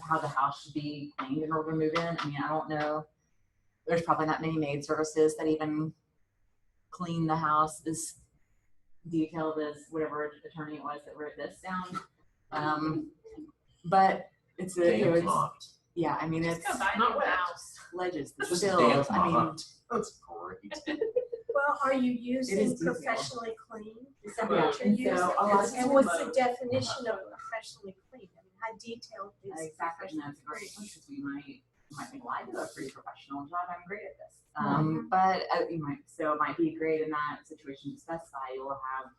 how the house should be cleaned in order to move in. I mean, I don't know, there's probably not many maid services that even clean the house as detailed as whatever attorney it was that wrote this down. But it's
Damn mopped.
yeah, I mean,
Just
it's
go buy a new house.
ledges, the
Just
sills,
damn
I mean,
mopped. That's great.
Well, are you using
detailed.
professionally clean? Is that
Yeah,
what you're
and
using?
so a lot of
And what's the definition of professionally clean? I mean, how detailed is
exactly, and
professionally
that's great,
clean?
because you might think, well, I do a pretty professional job, I'm great at this. But you might, so it might be great in that situation to specify, you'll have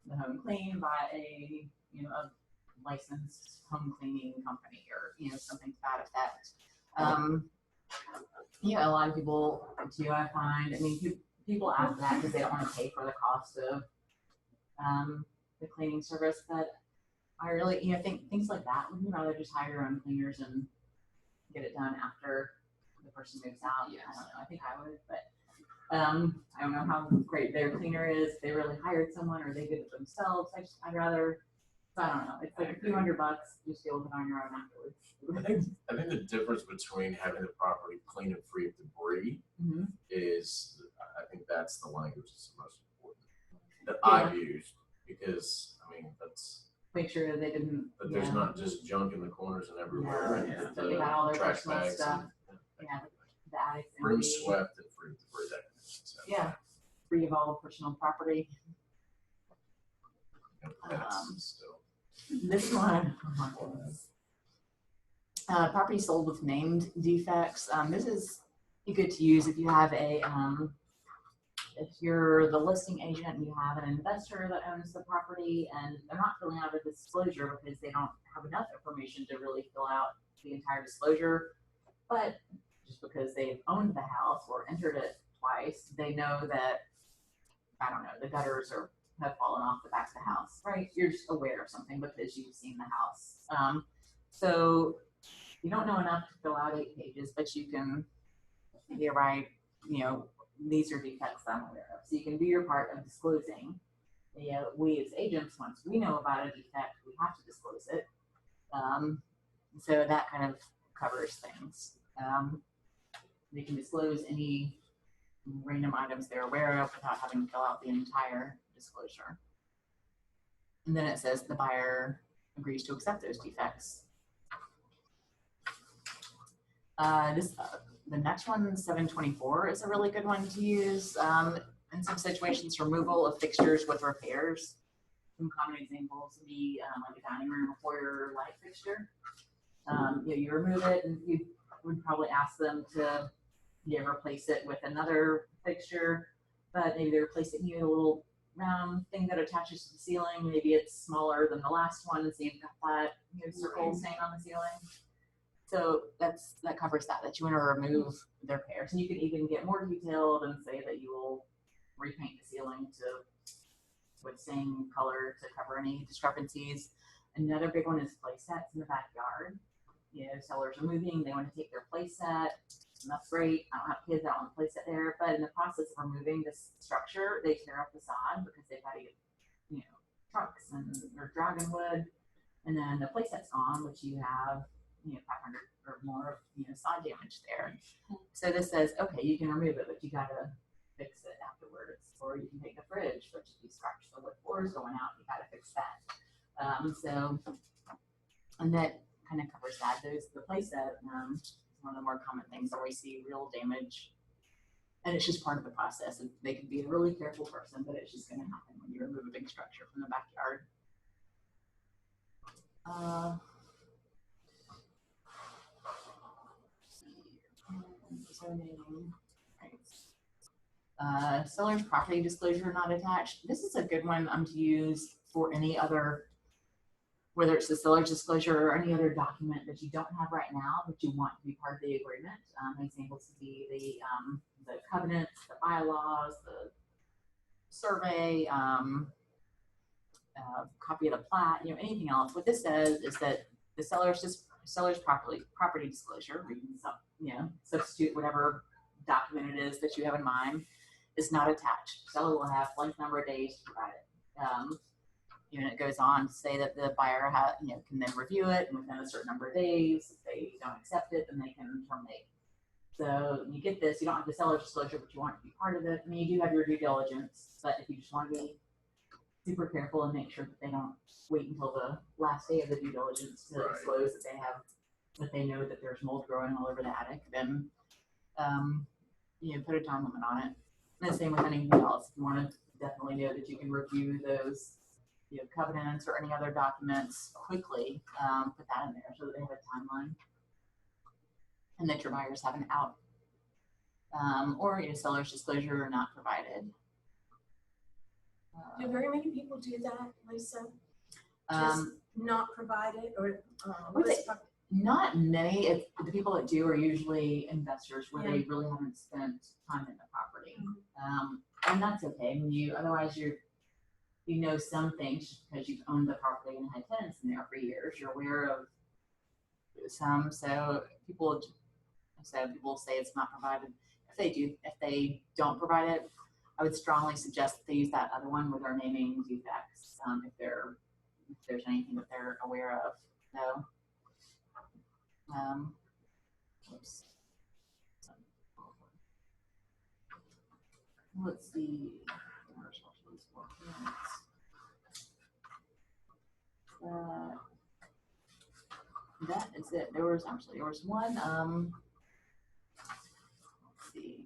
the home cleaned by a licensed home cleaning company or, you know, something to that effect. You know, a lot of people too, I find, I mean, people ask that because they don't want to pay for the cost of the cleaning service, but I really, you know, think things like that, would you rather just hire your own cleaners and get it done after the person moves out?
Yes.
I don't know, I think I would, but I don't know how great their cleaner is, if they really hired someone or they did it themselves. I'd rather, I don't know, it's like a few $100, just deal with it on your own afterwards.
I think the difference between having the property clean and free of debris
Mhm.
is, I think that's the language that's the most important that I've used, because, I mean, that's,
Make sure that they didn't,
but there's
yeah,
not just junk in the corners and everywhere, and
Yeah.
So they got all their
trash
personal
bags
stuff.
and
Yeah, the attics
room
empty.
swept and free of debris, that kind of thing, so.
Yeah, free of all personal property.
And that's still,
This one, oh my goodness. Property sold with named defects. This is good to use if you have a, if you're the listing agent and you have an investor that owns the property and they're not filling out a disclosure because they don't have enough information to really fill out the entire disclosure. But just because they've owned the house or entered it twice, they know that, I don't know, the gutters have fallen off the back of the house, right? You're just aware of something because you've seen the house. So you don't know enough to fill out 8 pages, but you can maybe write, you know, these are defects that I'm aware of. So you can do your part of disclosing. You know, we as agents, once we know about a defect, we have to disclose it. So that kind of covers things. They can disclose any random items they're aware of without having to fill out the entire disclosure. And then it says the buyer agrees to accept those defects. The next one, 724, is a really good one to use. In some situations, removal of fixtures with repairs. Some common examples would be like a dining room or foyer light fixture. You remove it and you would probably ask them to replace it with another fixture, but maybe they replace it, you know, a little round thing that attaches to the ceiling. Maybe it's smaller than the last one, so you've got that, you know, circle staying on the ceiling. So that covers that you want to remove the repairs. And you can even get more detailed and say that you will repaint the ceiling with same color to cover any discrepancies. Another big one is play sets in the backyard. You know, sellers are moving, they want to take their play set, and that's great. I don't have kids, I don't want to play set there, but in the process of removing this structure, they tear up the sod because they've got to get, you know, trucks or dragging wood, and then the play set's gone, which you have, you know, 500 or more, you know, sod damage there. So this says, okay, you can remove it, but you gotta fix it afterwards. Or you can take the fridge, but if you scratch the wood floors going out, you gotta fix that. And that kind of covers that. The playset is one of the more common things where we see real damage, and it's just part of the process. And they can be a really careful person, but it's just going to happen when you remove a big structure from the backyard. Seller's property disclosure not attached. This is a good one to use for any other, whether it's the seller's disclosure or any other document that you don't have right now, but you want to be part of the agreement. Examples would be the covenants, the bylaws, the survey, copy of the plat, you know, anything else. What this says is that the seller's property disclosure, where you can, you know, substitute whatever document it is that you have in mind, is not attached. Seller will have blank number of days to provide it. You know, it goes on to say that the buyer can then review it, and within a certain number of days, if they don't accept it, then they can terminate. So you get this, you don't have the seller's disclosure, but you want to be part of it. I mean, you do have your due diligence, but if you just want to be super careful and make sure that they don't wait until the last day of the due diligence to disclose that they know that there's mold growing all over the attic, then you know, put a time limit on it. And the same with anything else. If you want to definitely know that you can review those, you know, covenants or any other documents quickly, put that in there so that they have a timeline, and that your buyers have an out, or your seller's disclosure not provided.
Do very many people do that, Lisa? not provided or,
Would
let's
they-
talk-
Not many, the people that do are usually investors where they really haven't spent time in the property. And that's okay, I mean, otherwise you know some things just because you've owned the property and had tenants in there for years, you're aware of some, so people say it's not provided. If they don't provide it, I would strongly suggest that they use that other one with our naming defects, if there's anything that they're aware of, so. Oops. Let's see. That is it. There was one, let's see.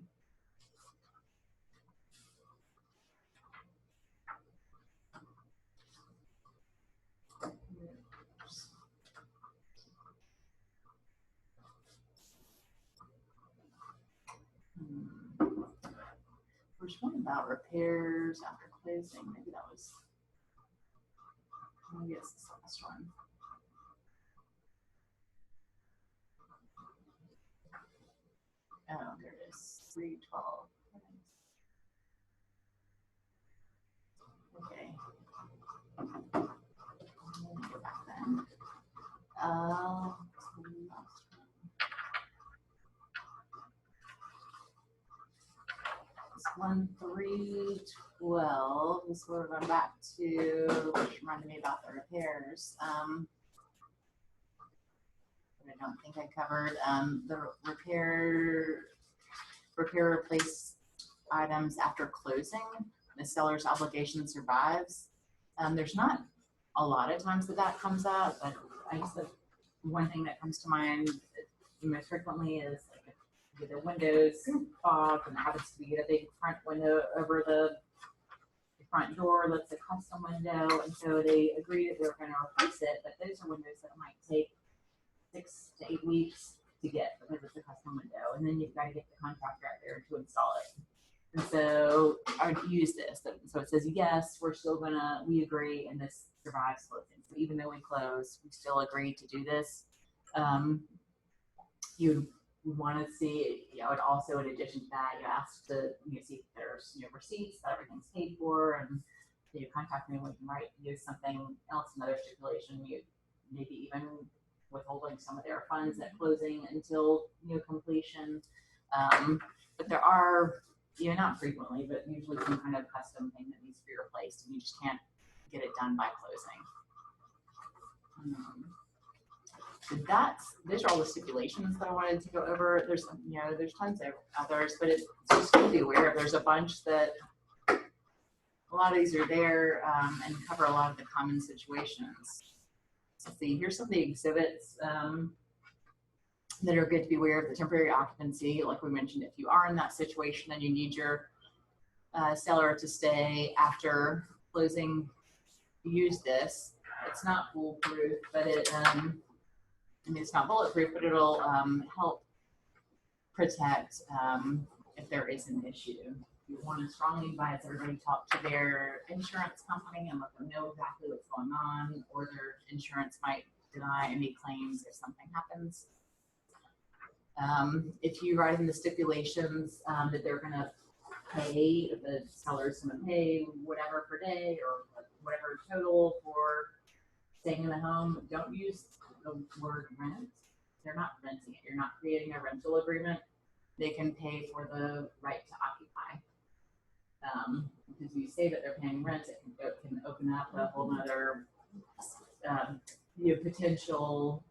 There's one about repairs after closing. Maybe it's this last one. Oh, there it is. 312. Okay. Let me go back then. This one 312. This we're going back to, which reminded me about the repairs. But I don't think I covered the repair replace items after closing. The seller's obligation survives. There's not a lot of times that comes up, but I guess the one thing that comes to mind most frequently is like if the windows fog and it happens to be a big front window over the front door that's a custom window, and so they agree that they're going to replace it, but those are windows that might take 6 to 8 weeks to get because it's a custom window, and then you've got to get the contractor out there to install it. And so I would use this. So it says, yes, we agree, and this survives closing. So even though we close, we still agree to do this. You want to see, and also in addition to that, you ask to see if there's receipts that everything's paid for, and you contact me when you can write something else, another stipulation, maybe even withholding some of their funds at closing until completion. But there are, not frequently, but usually some kind of custom thing that needs to be replaced, and you just can't get it done by closing. So those are all the stipulations that I wanted to go over. There's tons of others, but it's just to be aware of. There's a bunch that a lot of these are there and cover a lot of the common situations. Let's see, here's some of the exhibits that are good to be aware of. The temporary occupancy, like we mentioned, if you are in that situation and you need your seller to stay after closing, use this. It's not foolproof, but it's not bulletproof, but it'll help protect if there is an issue. You want to strongly advise everybody talk to their insurance company and let them know exactly what's going on, or their insurance might deny any claims if something happens. If you write in the stipulations that they're going to pay, the seller's going to pay whatever per day or whatever total for staying in the home, don't use the word rent. They're not renting it. You're not creating a rental agreement. They can pay for the right to occupy. Because you say that they're paying rent, it can open up a whole nother potential,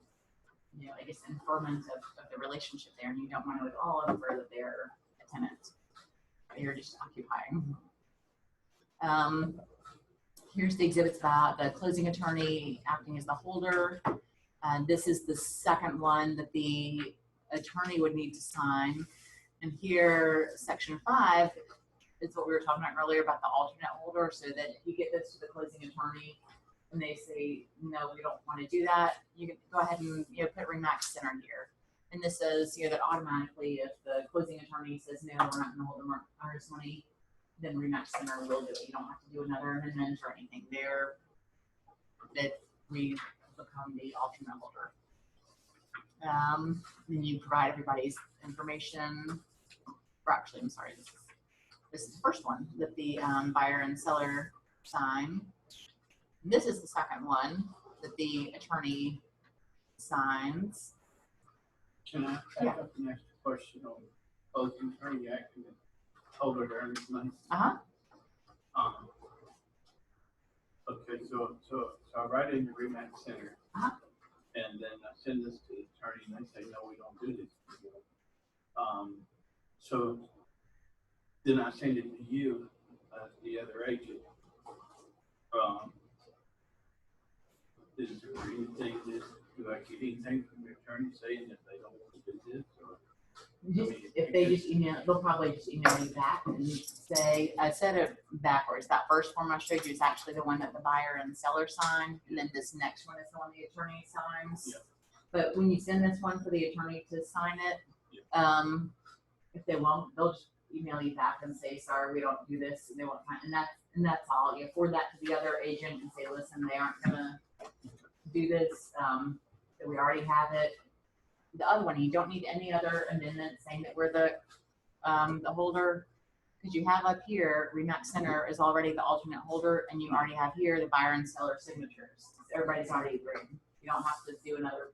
I guess, informant of the relationship there, and you don't want to at all infer that they're a tenant. They're just occupying. Here's the exhibits about the closing attorney acting as the holder. This is the second one that the attorney would need to sign. And here, section 5 is what we were talking about earlier about the alternate holder, so that if you get this to the closing attorney and they say, no, we don't want to do that, you can go ahead and put RE/MAX Center here. And this says that automatically if the closing attorney says, no, we're not going to hold the owner's money, then RE/MAX Center will do it. You don't have to do another amendment or anything there. become the alternate holder. Then you provide everybody's information, or actually, I'm sorry, this is the first one that the buyer and seller sign. This is the second one that the attorney signs.
Can I back up and ask a question on closing attorney acting and holder of earnest money?
Uh-huh.
Okay, so I write in the Remax Center.
Uh-huh.
And then I send this to the attorney and they say, no, we don't do this. So then I send it to you, the other agent. Is there anything that, do I get anything from the attorney saying that they don't want to do this or?
If they just email, they'll probably just email you back and say, I said it backwards. That first form I showed you is actually the one that the buyer and seller sign, and then this next one is the one the attorney signs.
Yeah.
But when you send this one for the attorney to sign it, if they won't, they'll just email you back and say, sorry, we don't do this, and they won't sign, and that's all. You forward that to the other agent and say, listen, they aren't gonna do this, that we already have it. The other one, you don't need any other amendment saying that we're the holder, because you have up here, Remax Center is already the alternate holder, and you already have here the buyer and seller signatures. Everybody's already agreed. You don't have to do another,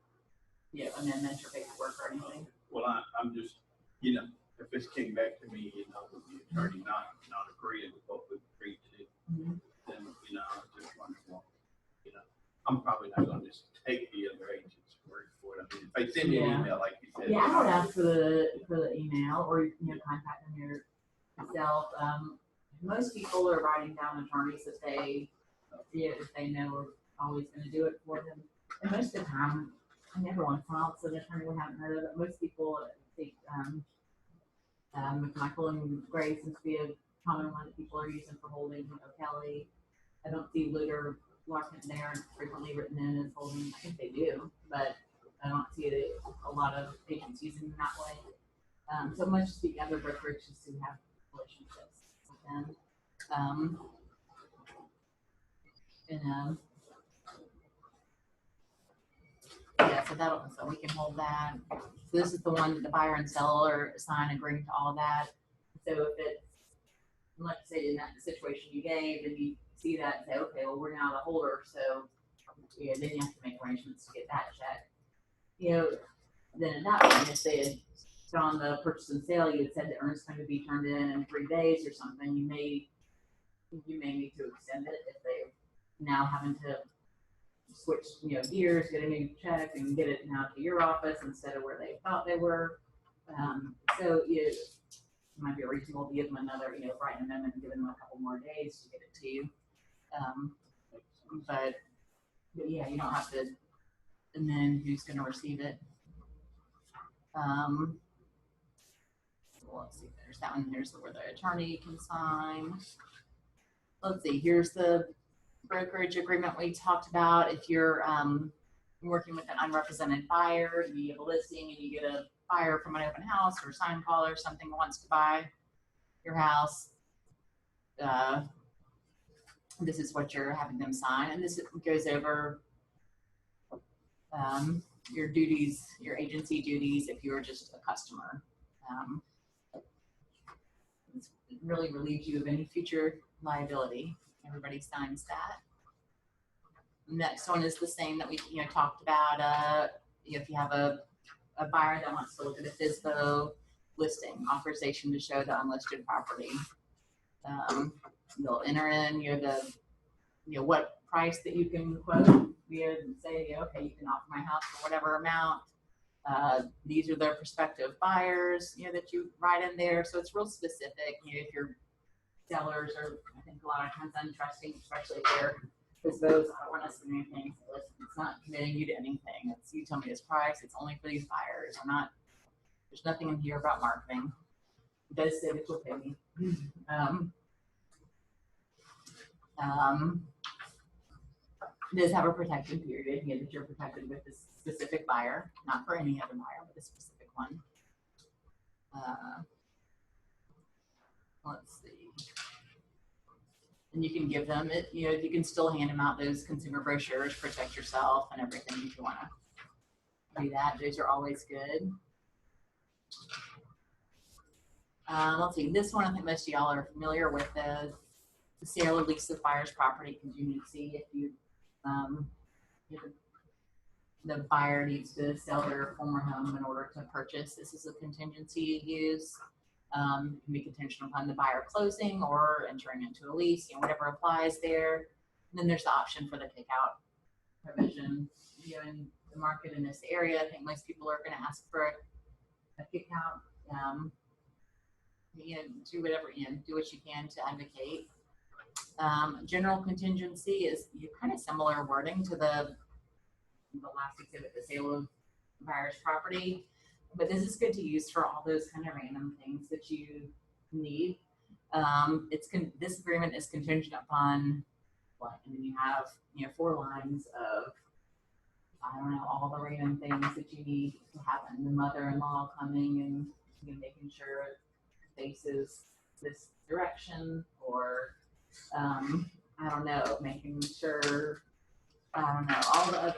amendment or paperwork or anything.
Well, I'm just, if this came back to me, with the attorney not agreeing with what we agreed to,
Mhm.
then, I just wonder, well, I'm probably not gonna just take the other agent's word for it. I mean, if they send me an
Yeah.
email, like you said.
Yeah, I would ask for the email or, contact them yourself. Most people are writing down attorneys that if they know are always gonna do it for them. And most of the time, I never once in a while, so an attorney we haven't heard of it. Most people think, McMichael and Gray seems to be a common one that people are using for holding. O'Kelly. I don't see Luder Larkin there frequently written in as holding. I think they do, but I don't see a lot of agents using them that way. So much to the other brokerages who have relationships with them. So we can hold that. So this is the one that the buyer and seller sign agreeing to all that. So if it's, like I said, in that situation you gave, and you see that and say, okay, well, we're now the holder, so then you have to make arrangements to get that check. Then at that point, if they had on the purchase and sale, you had said the earnest going to be turned in 3 days or something, you may need to extend it if they now having to switch, gears, get a new check and get it now to your office instead of where they thought they were. So it might be reasonable to give them another, write an amendment and give them a couple more days to get it to you. But yeah, you don't have to, and then who's going to receive it? Let's see, there's that one. Here's where the attorney can sign. Let's see, here's the brokerage agreement we talked about. If you're working with an unrepresented buyer, you have a listing and you get a buyer from an open house or sign call or something that wants to buy your house, this is what you're having them sign, and this goes over your duties, your agency duties if you're just a customer. It really relieves you of any future liability. Everybody signs that. Next one is the same that we talked about. If you have a buyer that wants to look at a FSBO listing, authorization to show the unlisted property. They'll enter in what price that you can quote. And say, okay, you can offer my house for whatever amount. These are their prospective buyers, that you write in there. So it's real specific. If your sellers are, I think, a lot of times untrusting, especially if they're FSBOs, I don't want us to do anything. So listen, it's not committing you to anything. It's you tell me this price. It's only for these buyers. There's nothing in here about marketing. It does say that you'll pay me. It does have a protection period, that you're protected with this specific buyer, not for any other buyer, but a specific one. Let's see. And you can give them it, you know, you can still hand them out those consumer brochures, protect yourself and everything if you wanna do that. Those are always good. Let's see, this one I think most of y'all are familiar with is the sale or lease of buyer's property contingency. If you, if the buyer needs to sell their former home in order to purchase, this is a contingency you use. It can be contingent upon the buyer closing or entering into a lease, you know, whatever applies there. And then there's the option for the kickout provision. You know, in the market in this area, I think most people are going to ask for a kickout. You know, do whatever, you know, do what you can to advocate. General contingency is kind of similar wording to the last exhibit, the sale of buyer's property. But this is good to use for all those kind of random things that you need. This agreement is contingent upon what? And then you have, you know, 4 lines of, I don't know, all the random things that you need to happen. The mother-in-law coming and, you know, making sure it faces this direction, or I don't know, making sure, I don't know,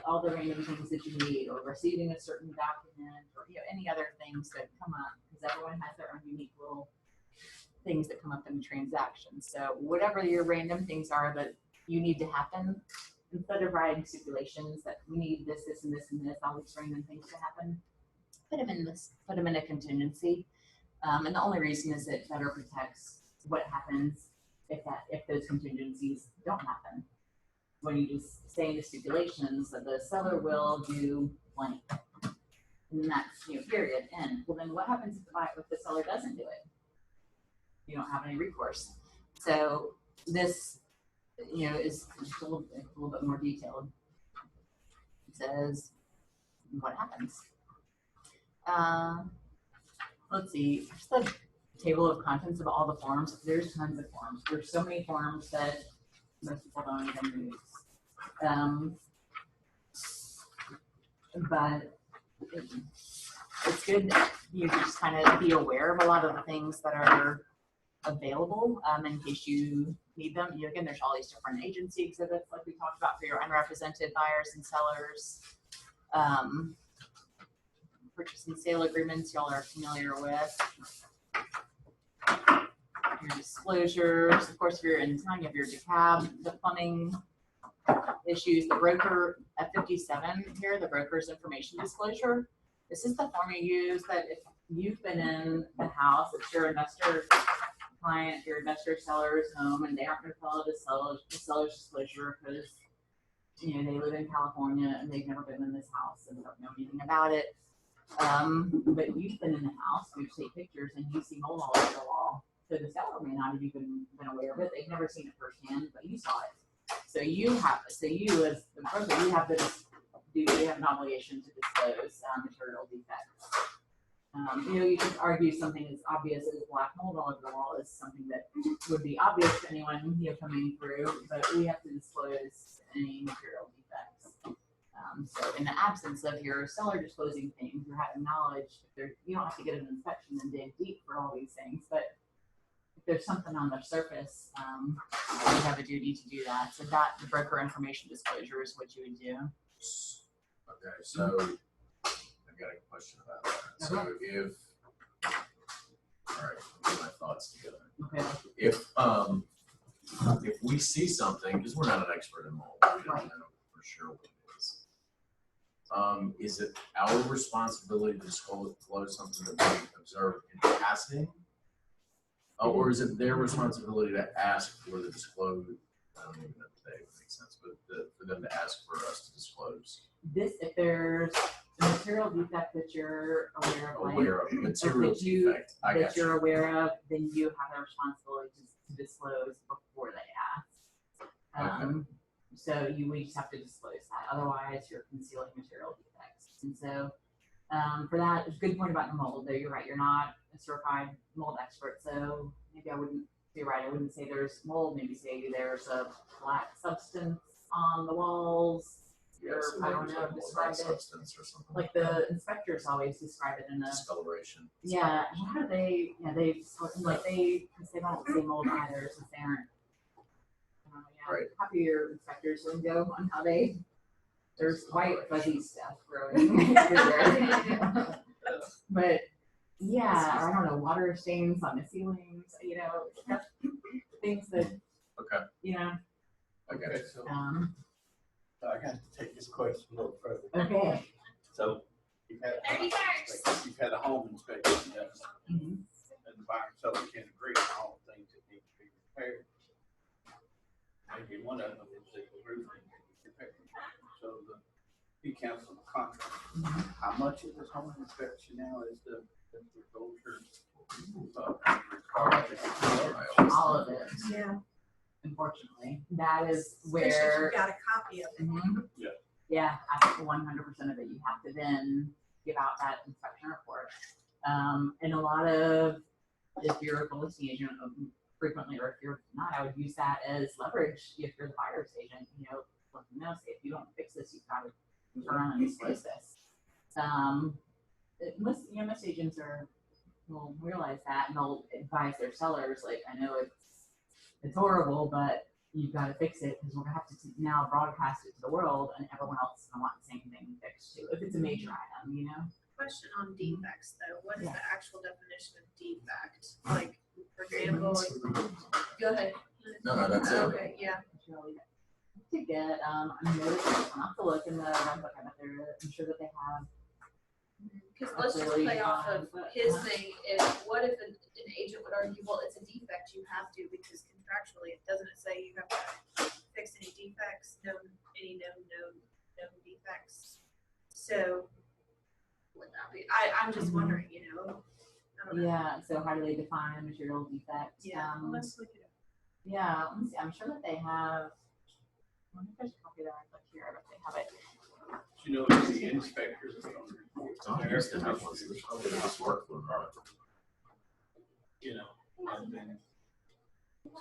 all the random things that you need, or receiving a certain document, or, you know, any other things that come up, because everyone has their own unique little things that come up in the transaction. So whatever your random things are that you need to happen, instead of writing stipulations that we need this, this, and this, and this, all these random things to happen, put them in a contingency. And the only reason is it better protects what happens if those contingencies don't happen. When you just say in the stipulations that the seller will do blank, and that's, you know, period, end. Well, then what happens if the seller doesn't do it? You don't have any recourse. So this, you know, is just a little bit more detailed. It says what happens. Let's see, here's the table of contents of all the forms. There's tons of forms. There's so many forms that most people don't even use. But it's good that you just kind of be aware of a lot of the things that are available in case you need them. You know, again, there's all these different agency exhibits like we talked about for your unrepresented buyers and sellers. Purchase and sale agreements y'all are familiar with. Your disclosures, of course, if you're in town, you have your DeKalb, the plumbing issues, the broker at 57 here, the broker's information disclosure. This is the form you use that if you've been in the house, it's your investor client, your investor seller's home, and they aren't going to follow the seller's disclosure because, you know, they live in California and they've never been in this house and don't know anything about it. But you've been in the house, you take pictures, and you see mold all over the wall. So the seller may not have even been aware of it. They've never seen it firsthand, but you saw it. So you as the broker, you have an obligation to disclose material defects. You know, you could argue something as obvious as black mold all over the wall is something that would be obvious to anyone, you know, coming through, but we have to disclose any material defects. So in the absence of your seller disclosing things, you're having knowledge, you don't have to get an inspection and dig deep for all these things, but if there's something on the surface, you have a duty to do that. So that the broker information disclosure is what you would do.
Okay, so I've got a question about that. So if, all right, get my thoughts together.
Okay.
If we see something, because we're not an expert in mold, we don't know for sure what it is it our responsibility to disclose something that we observe in passing? Or is it their responsibility to ask for the disclosure? I don't even know if that makes sense, but for them to ask for us to disclose.
If there's a material defect that you're aware of,
Material defect.
that you're aware of, then you have a responsibility to disclose before they ask.
Okay.
So we just have to disclose that. Otherwise, you're concealing material defects. And so for that, it's a good point about the mold, though you're right, you're not a certified mold expert. So maybe I wouldn't be right. I wouldn't say there's mold, maybe say there's a black substance on the walls.
Yes,
I don't know, describe it.
Substance or something.
Like the inspectors always describe it in a
discoloration.
yeah. How do they? Yeah, because they don't see mold either, since they aren't Yeah.
Right.
Copy your inspector's lingo on how there's white fuzzy stuff growing everywhere. But yeah, or I don't know, water stains on the ceilings, stuff, things that,
Okay, okay.
Okay, so I got to take this question a little further.
okay.
So you've had,
30 seconds.
you've had a home inspection done,
Mhm.
and the buyer and seller can agree on all the things that need to be repaired. Maybe one of them is that the roof needs to be repaired. So you cancel the contract. How much of this home inspection now is the builder?
All of it,
Yeah,
unfortunately. That is
especially if
where.
you got a copy of it.
Mhm.
Yeah.
Yeah, I think 100% of it, you have to then give out that inspection report. And a lot of, if you're a listing agent, frequently, or if you're not, I would use that as leverage if you're the buyer's agent, let them know, say, if you don't fix this, you've got to turn around and disclose this. Most agents will realize that, and they'll advise their sellers, like, I know it's horrible, but you've got to fix it because we're gonna have to now broadcast it to the world, and everyone else is gonna want the same thing fixed too, if it's a major item,
Question on defects though, what is
Yeah.
the actual definition of defect? Like, for example, go ahead.
No, that's it.
Okay, yeah.
To get, I'm noticing, I'll have to look in the run book, I bet I'm sure that they have.
Because let's just
Really
play off of
fun, but,
his thing, is what if an agent would argue, well, it's a defect, you have to, because contractually, it doesn't say you have to fix any defects, any known defects. So, would that be, I'm just wondering, I don't know.
Yeah, so how do they define a material defect?
Yeah,
Well, let's look it up.
Yeah, let me see, I'm sure that they have, I wonder if there's a copy that I put here, I bet they have it.
You know, it's the inspectors that don't report to
I
their
used to have one, so
commissioners,
I'll get this work for her.
and then,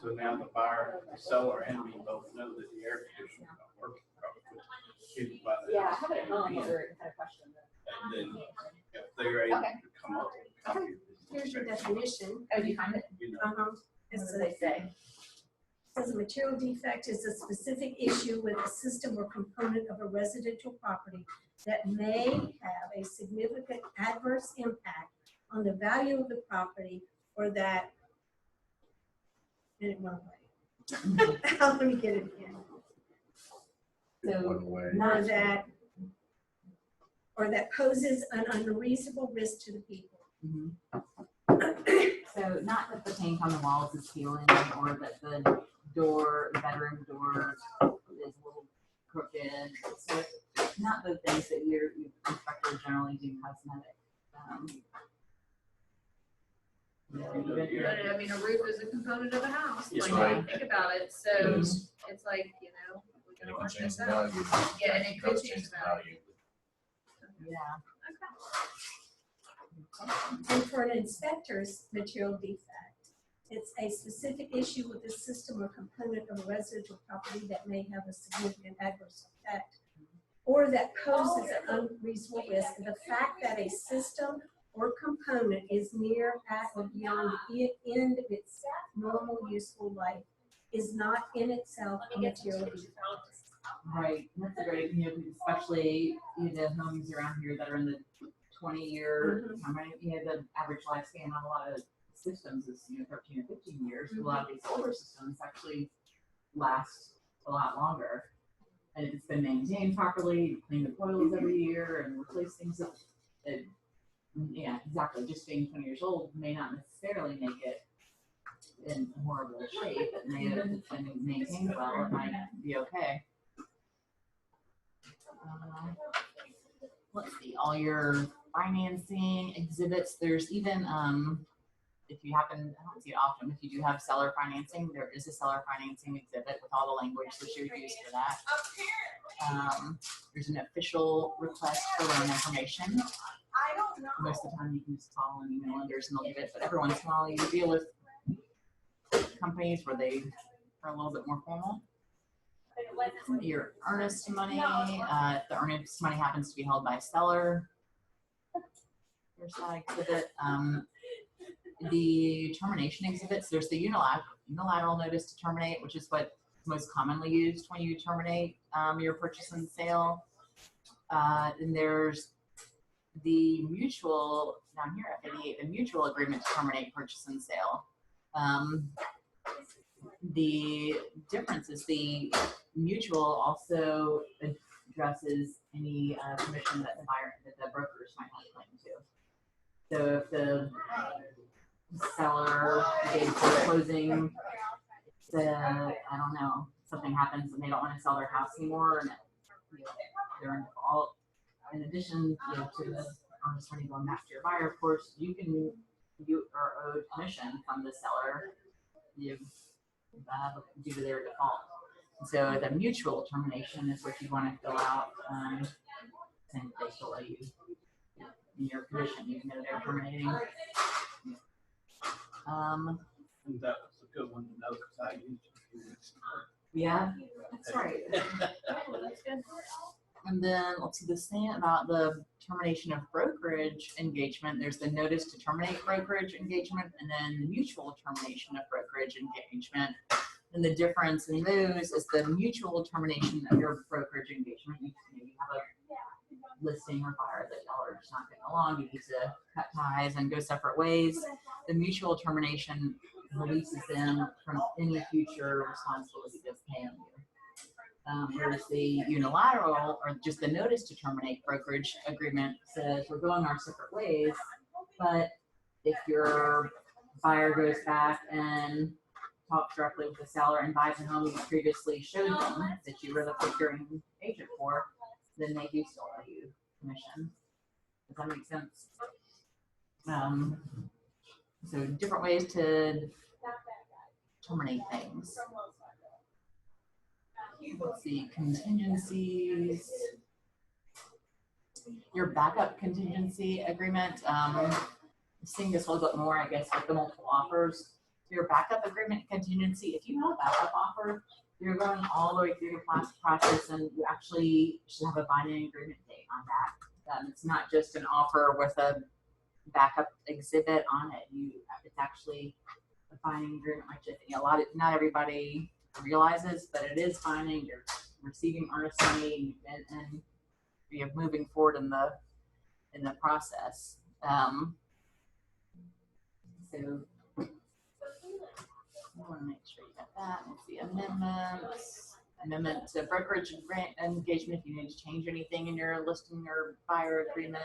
so now the buyer, the seller, and me both know that the air conditioner's not working properly. People buy the
Yeah, I
house,
have it at home, but I had a question.
And then if they're able
Okay.
to come up with a copy of this
Here's your
inspection,
definition.
Oh, do you find it?
Uh-huh. It
What do they say?
says a material defect is a specific issue with a system or component of a residential property that may have a significant adverse impact on the value of the property, or that, and it went away. Let me get it again.
So,
One way.
Or that poses an unreasonable risk to the people.
mhm. So not that the paint on the walls is peeling, or that the bedroom door is a little crooked. So not the things that your inspector generally do cosmetic.
But I mean, a roof is a component of a house,
Yes,
like,
right.
think about it, so it's like, we're
And
gonna
it can
work
change
this
the
out.
value.
Yeah, and it could
does
change the
value.
Yeah.
And for an inspector's material defect, it's a specific issue with the system or component of a residential property that may have a significant adverse effect, or that poses an unreasonable risk. The fact that a system or component is near, at, or beyond the end of its normal useful life is not in itself a material defect.
Right, that's a great, especially the homes around here that are in the 20-year, the average lifespan on a lot of systems is 13 or 15 years. A lot of these older systems actually last a lot longer. And if it's been maintained properly, you clean the coils every year and replace things yeah, exactly. Just being 20 years old may not necessarily make it in horrible shape. It may have been maintained well, it might be okay. Let's see, all your financing exhibits, there's even, if you happen, I don't see it often, if you do have seller financing, there is a seller financing exhibit with all the language that you would use for that. There's an official request for loan information. Most of the time you can just call and email lenders and they'll give it, but every once in a while you deal with companies where they are a little bit more formal. Your earnest money, if the earnest money happens to be held by a seller. There's that exhibit. The termination exhibits, there's the unilateral notice to terminate, which is what most commonly used when you terminate your purchase and sale. And there's the mutual, down here at 88, the mutual agreement to terminate purchase and sale. The difference is the mutual also addresses any commission that the brokers might have claim to. So if the seller gave foreclosing, I don't know, something happens and they don't want to sell their house anymore, and they're in default. In addition, to the owner's money going back to your buyer, of course, you are owed commission from the seller due to their default. So the mutual termination is what you want to fill out, saying that they still owe you your commission, even though they're terminating.
And that was a good one to know because I used it a few weeks ago.
Yeah, that's right.
That's good.
And then let's see the thing about the termination of brokerage engagement. There's the notice to terminate brokerage engagement, and then the mutual termination of brokerage engagement. And the difference in those is the mutual termination of your brokerage engagement. You maybe have a listing or buyer that y'all are just not getting along. You need to cut ties and go separate ways. The mutual termination releases them from any future responsibility of paying you. Whereas the unilateral, or just the notice to terminate brokerage agreement, says we're going our separate ways, but if your buyer goes back and talks directly with the seller and buys a home you previously showed them that you were the procuring agent for, then they do still owe you commission. Does that make sense? So different ways to terminate things. Let's see, contingencies. Your backup contingency agreement. Seeing this a little bit more, I guess, with the multiple offers. Your backup agreement contingency, if you have a backup offer, you're going all the way through the process, and you actually should have a binding agreement date on that. It's not just an offer with a backup exhibit on it. It's actually a binding agreement, which I think not everybody realizes, but it is binding. You're receiving earnest money and you're moving forward in the process. So I want to make sure you got that. Let's see, amendment to brokerage engagement. If you need to change anything in your listing or buyer agreement.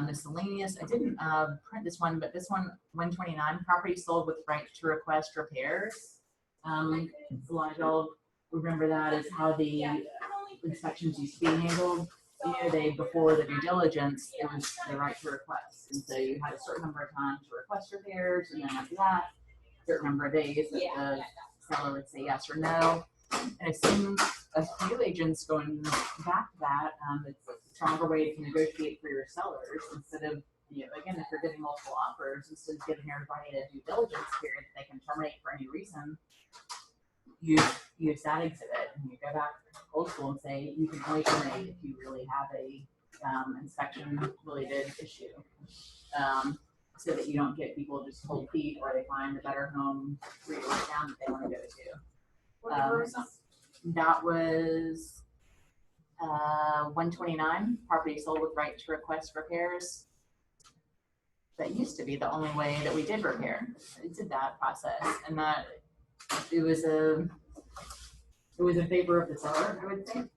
Miscellaneous. I didn't print this one, but this one, 129, property sold with right to request repairs. A lot of y'all remember that is how the inspections used to be handled. Before the due diligence, it was the right to request. And so you had a certain number of times to request repairs, and then after that, a certain number of days that the seller would say yes or no. And I've seen a few agents going back to that. It's a stronger way to negotiate for your sellers instead of, again, if you're getting multiple offers, instead of giving everybody a due diligence period that they can terminate for any reason, you use that exhibit and you go back old school and say you can only terminate if you really have a inspection related issue, so that you don't get people just cold feet or they find a better home 3 doors down that they want to go to. That was 129, property sold with right to request repairs. That used to be the only way that we did repair. We did that process, and that it was in favor of the seller, I would say,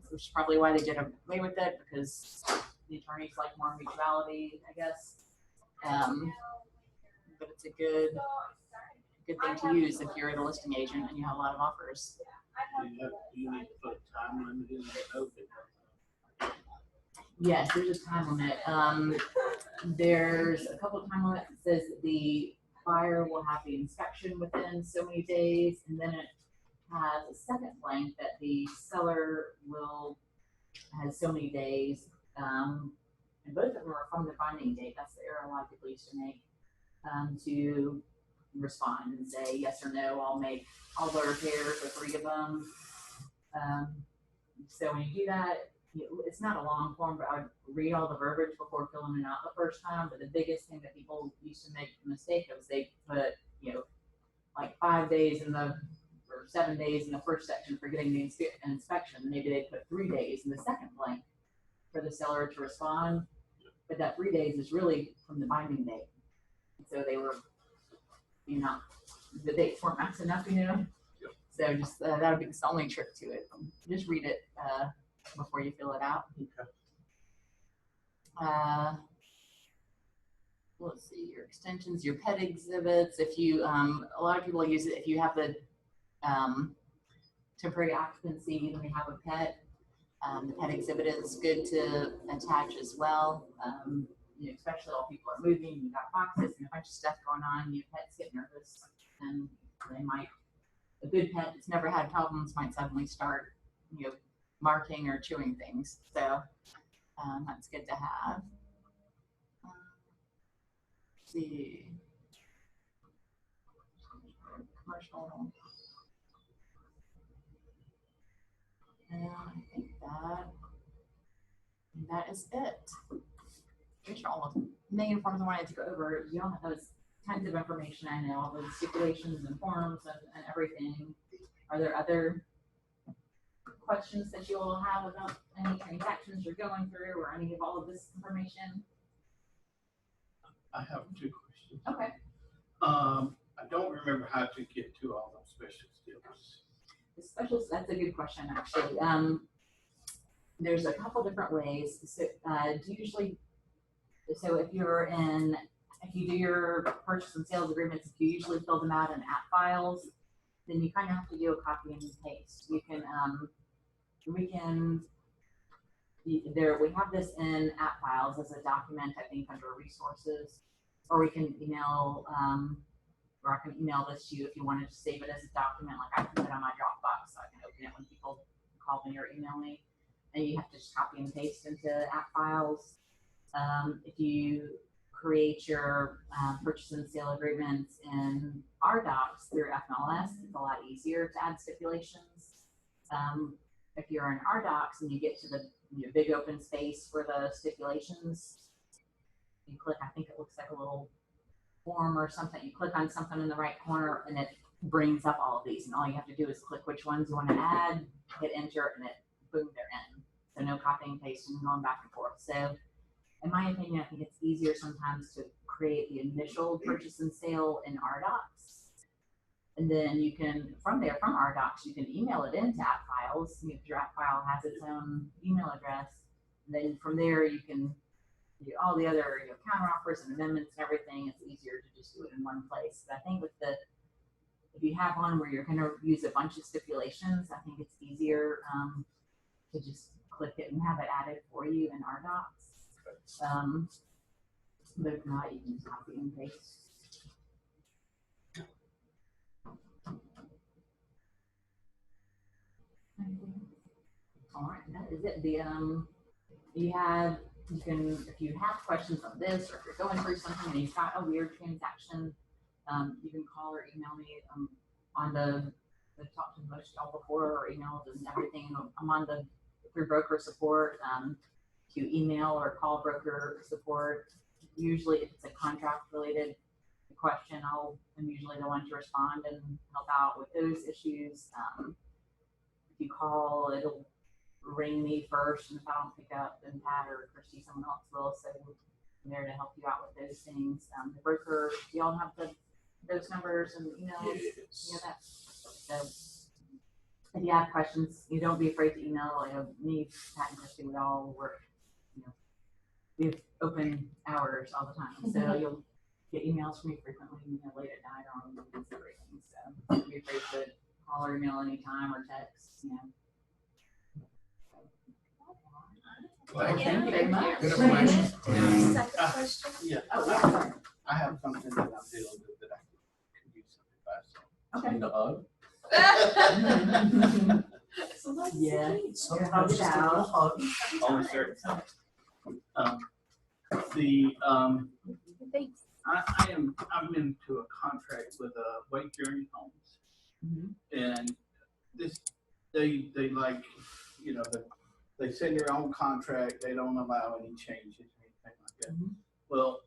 which is probably why they did away with it, because the attorneys like more mutuality, I guess. But it's a good thing to use if you're the listing agent and you have a lot of offers.
You need to put a time limit in the note.
Yes, there's a time limit. There's a couple of time limits. It says that the buyer will have the inspection within so many days, and then it has a second blank that the seller has so many days. And both of them are from the binding date. That's the error a lot of people used to make, to respond and say yes or no. I'll make all the repairs for 3 of them. So when you do that, it's not a long form, but I would read all the verbiage before filling it out the first time. But the biggest thing that people used to make the mistake of is they put, like 5 days or 7 days in the first section for getting the inspection. Maybe they put 3 days in the second blank for the seller to respond. But that 3 days is really from the binding date. So they were, the dates weren't maxed enough, So just, that would be the only trick to it. Just read it, before you fill it out. Let's see, your extensions, your pet exhibits. If you, a lot of people use it if you have the temporary occupancy when you have a pet. The pet exhibit is good to attach as well. Especially while people are moving, you got boxes and a bunch of stuff going on, your pets get nervous and they might, a good pet that's never had problems might suddenly start, marking or chewing things. So that's good to have. Let's see. Commercial. And I think that is it. Those are all the main forms I wanted to go over. You all have those kinds of information. I know all those stipulations and forms and everything. Are there other questions that you all have about any transactions you're going through or any of all of this information?
I have 2 questions.
Okay.
I don't remember how to get to all those special deals.
The specials, that's a good question, actually. There's a couple different ways. So, if you do your purchase and sales agreements, if you usually fill them out in app files, then you kind of have to do a copy and paste. You can, we have this in app files as a document, I think, under resources, or we can email, or I can email this to you if you wanted to save it as a document, like I can put it on my Dropbox so I can open it when people call me or email me. And you have to just copy and paste into app files. If you create your purchase and sale agreements in RDocs through FMLS, it's a lot easier to add stipulations. If you're in RDocs and you get to the big open space for the stipulations, you click, I think it looks like a little form or something. You click on something in the right corner and it brings up all of these. And all you have to do is click which ones you want to add, hit enter, and boom, they're in. So no copying and pasting and going back and forth. So in my opinion, I think it's easier sometimes to create the initial purchase and sale in RDocs. And then you can, from RDocs, you can email it into app files. Your app file has its own email address. And then from there, you can do all the other counter offers and amendments and everything. It's easier to just do it in one place. But I think if you have one where you're going to use a bunch of stipulations, I think it's easier to just click it and have it added for you in RDocs. But if not, you can just copy and paste. All right, that is it. If you have questions on this, or if you're going through something and you've got a weird transaction, you can call or email me on the talk to most y'all before, or emails and everything. I'm on through broker support. If you email or call broker support, usually if it's a contract related question, I'm usually the one to respond and help out with those issues. If you call, it'll ring me first, and if I don't pick up, then Pat or Christy, someone else will. So I'm there to help you out with those things. The broker, do y'all have those numbers and emails?
Yes.
Yeah, so if you have questions, you don't be afraid to email. Me, Pat, and Christy, we all work. We have open hours all the time, so you'll get emails from me frequently, late at night or on weekends and everything. So don't be afraid to call or email anytime or text.
Thank you.
Thank you very much.
Good information.
Second question?
Yeah.
Oh, yeah, sorry.
I have something that I'm dealing with that I could use some advice on.
Okay.
Need a hug?
Yeah.
Sometimes just a little hug.
Only certain times.
Thanks.
I'm into a contract with Wake Journey Homes,
Mhm.
and they like, the they send their own contract, they don't allow any changes or anything like that.
Mhm.
Well,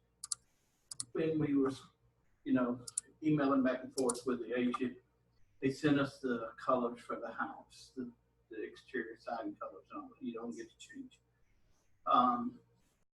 when we was, emailing back and forth with the agent, they sent us the colors for the house, the exterior siding colors, and all that. You don't get to change.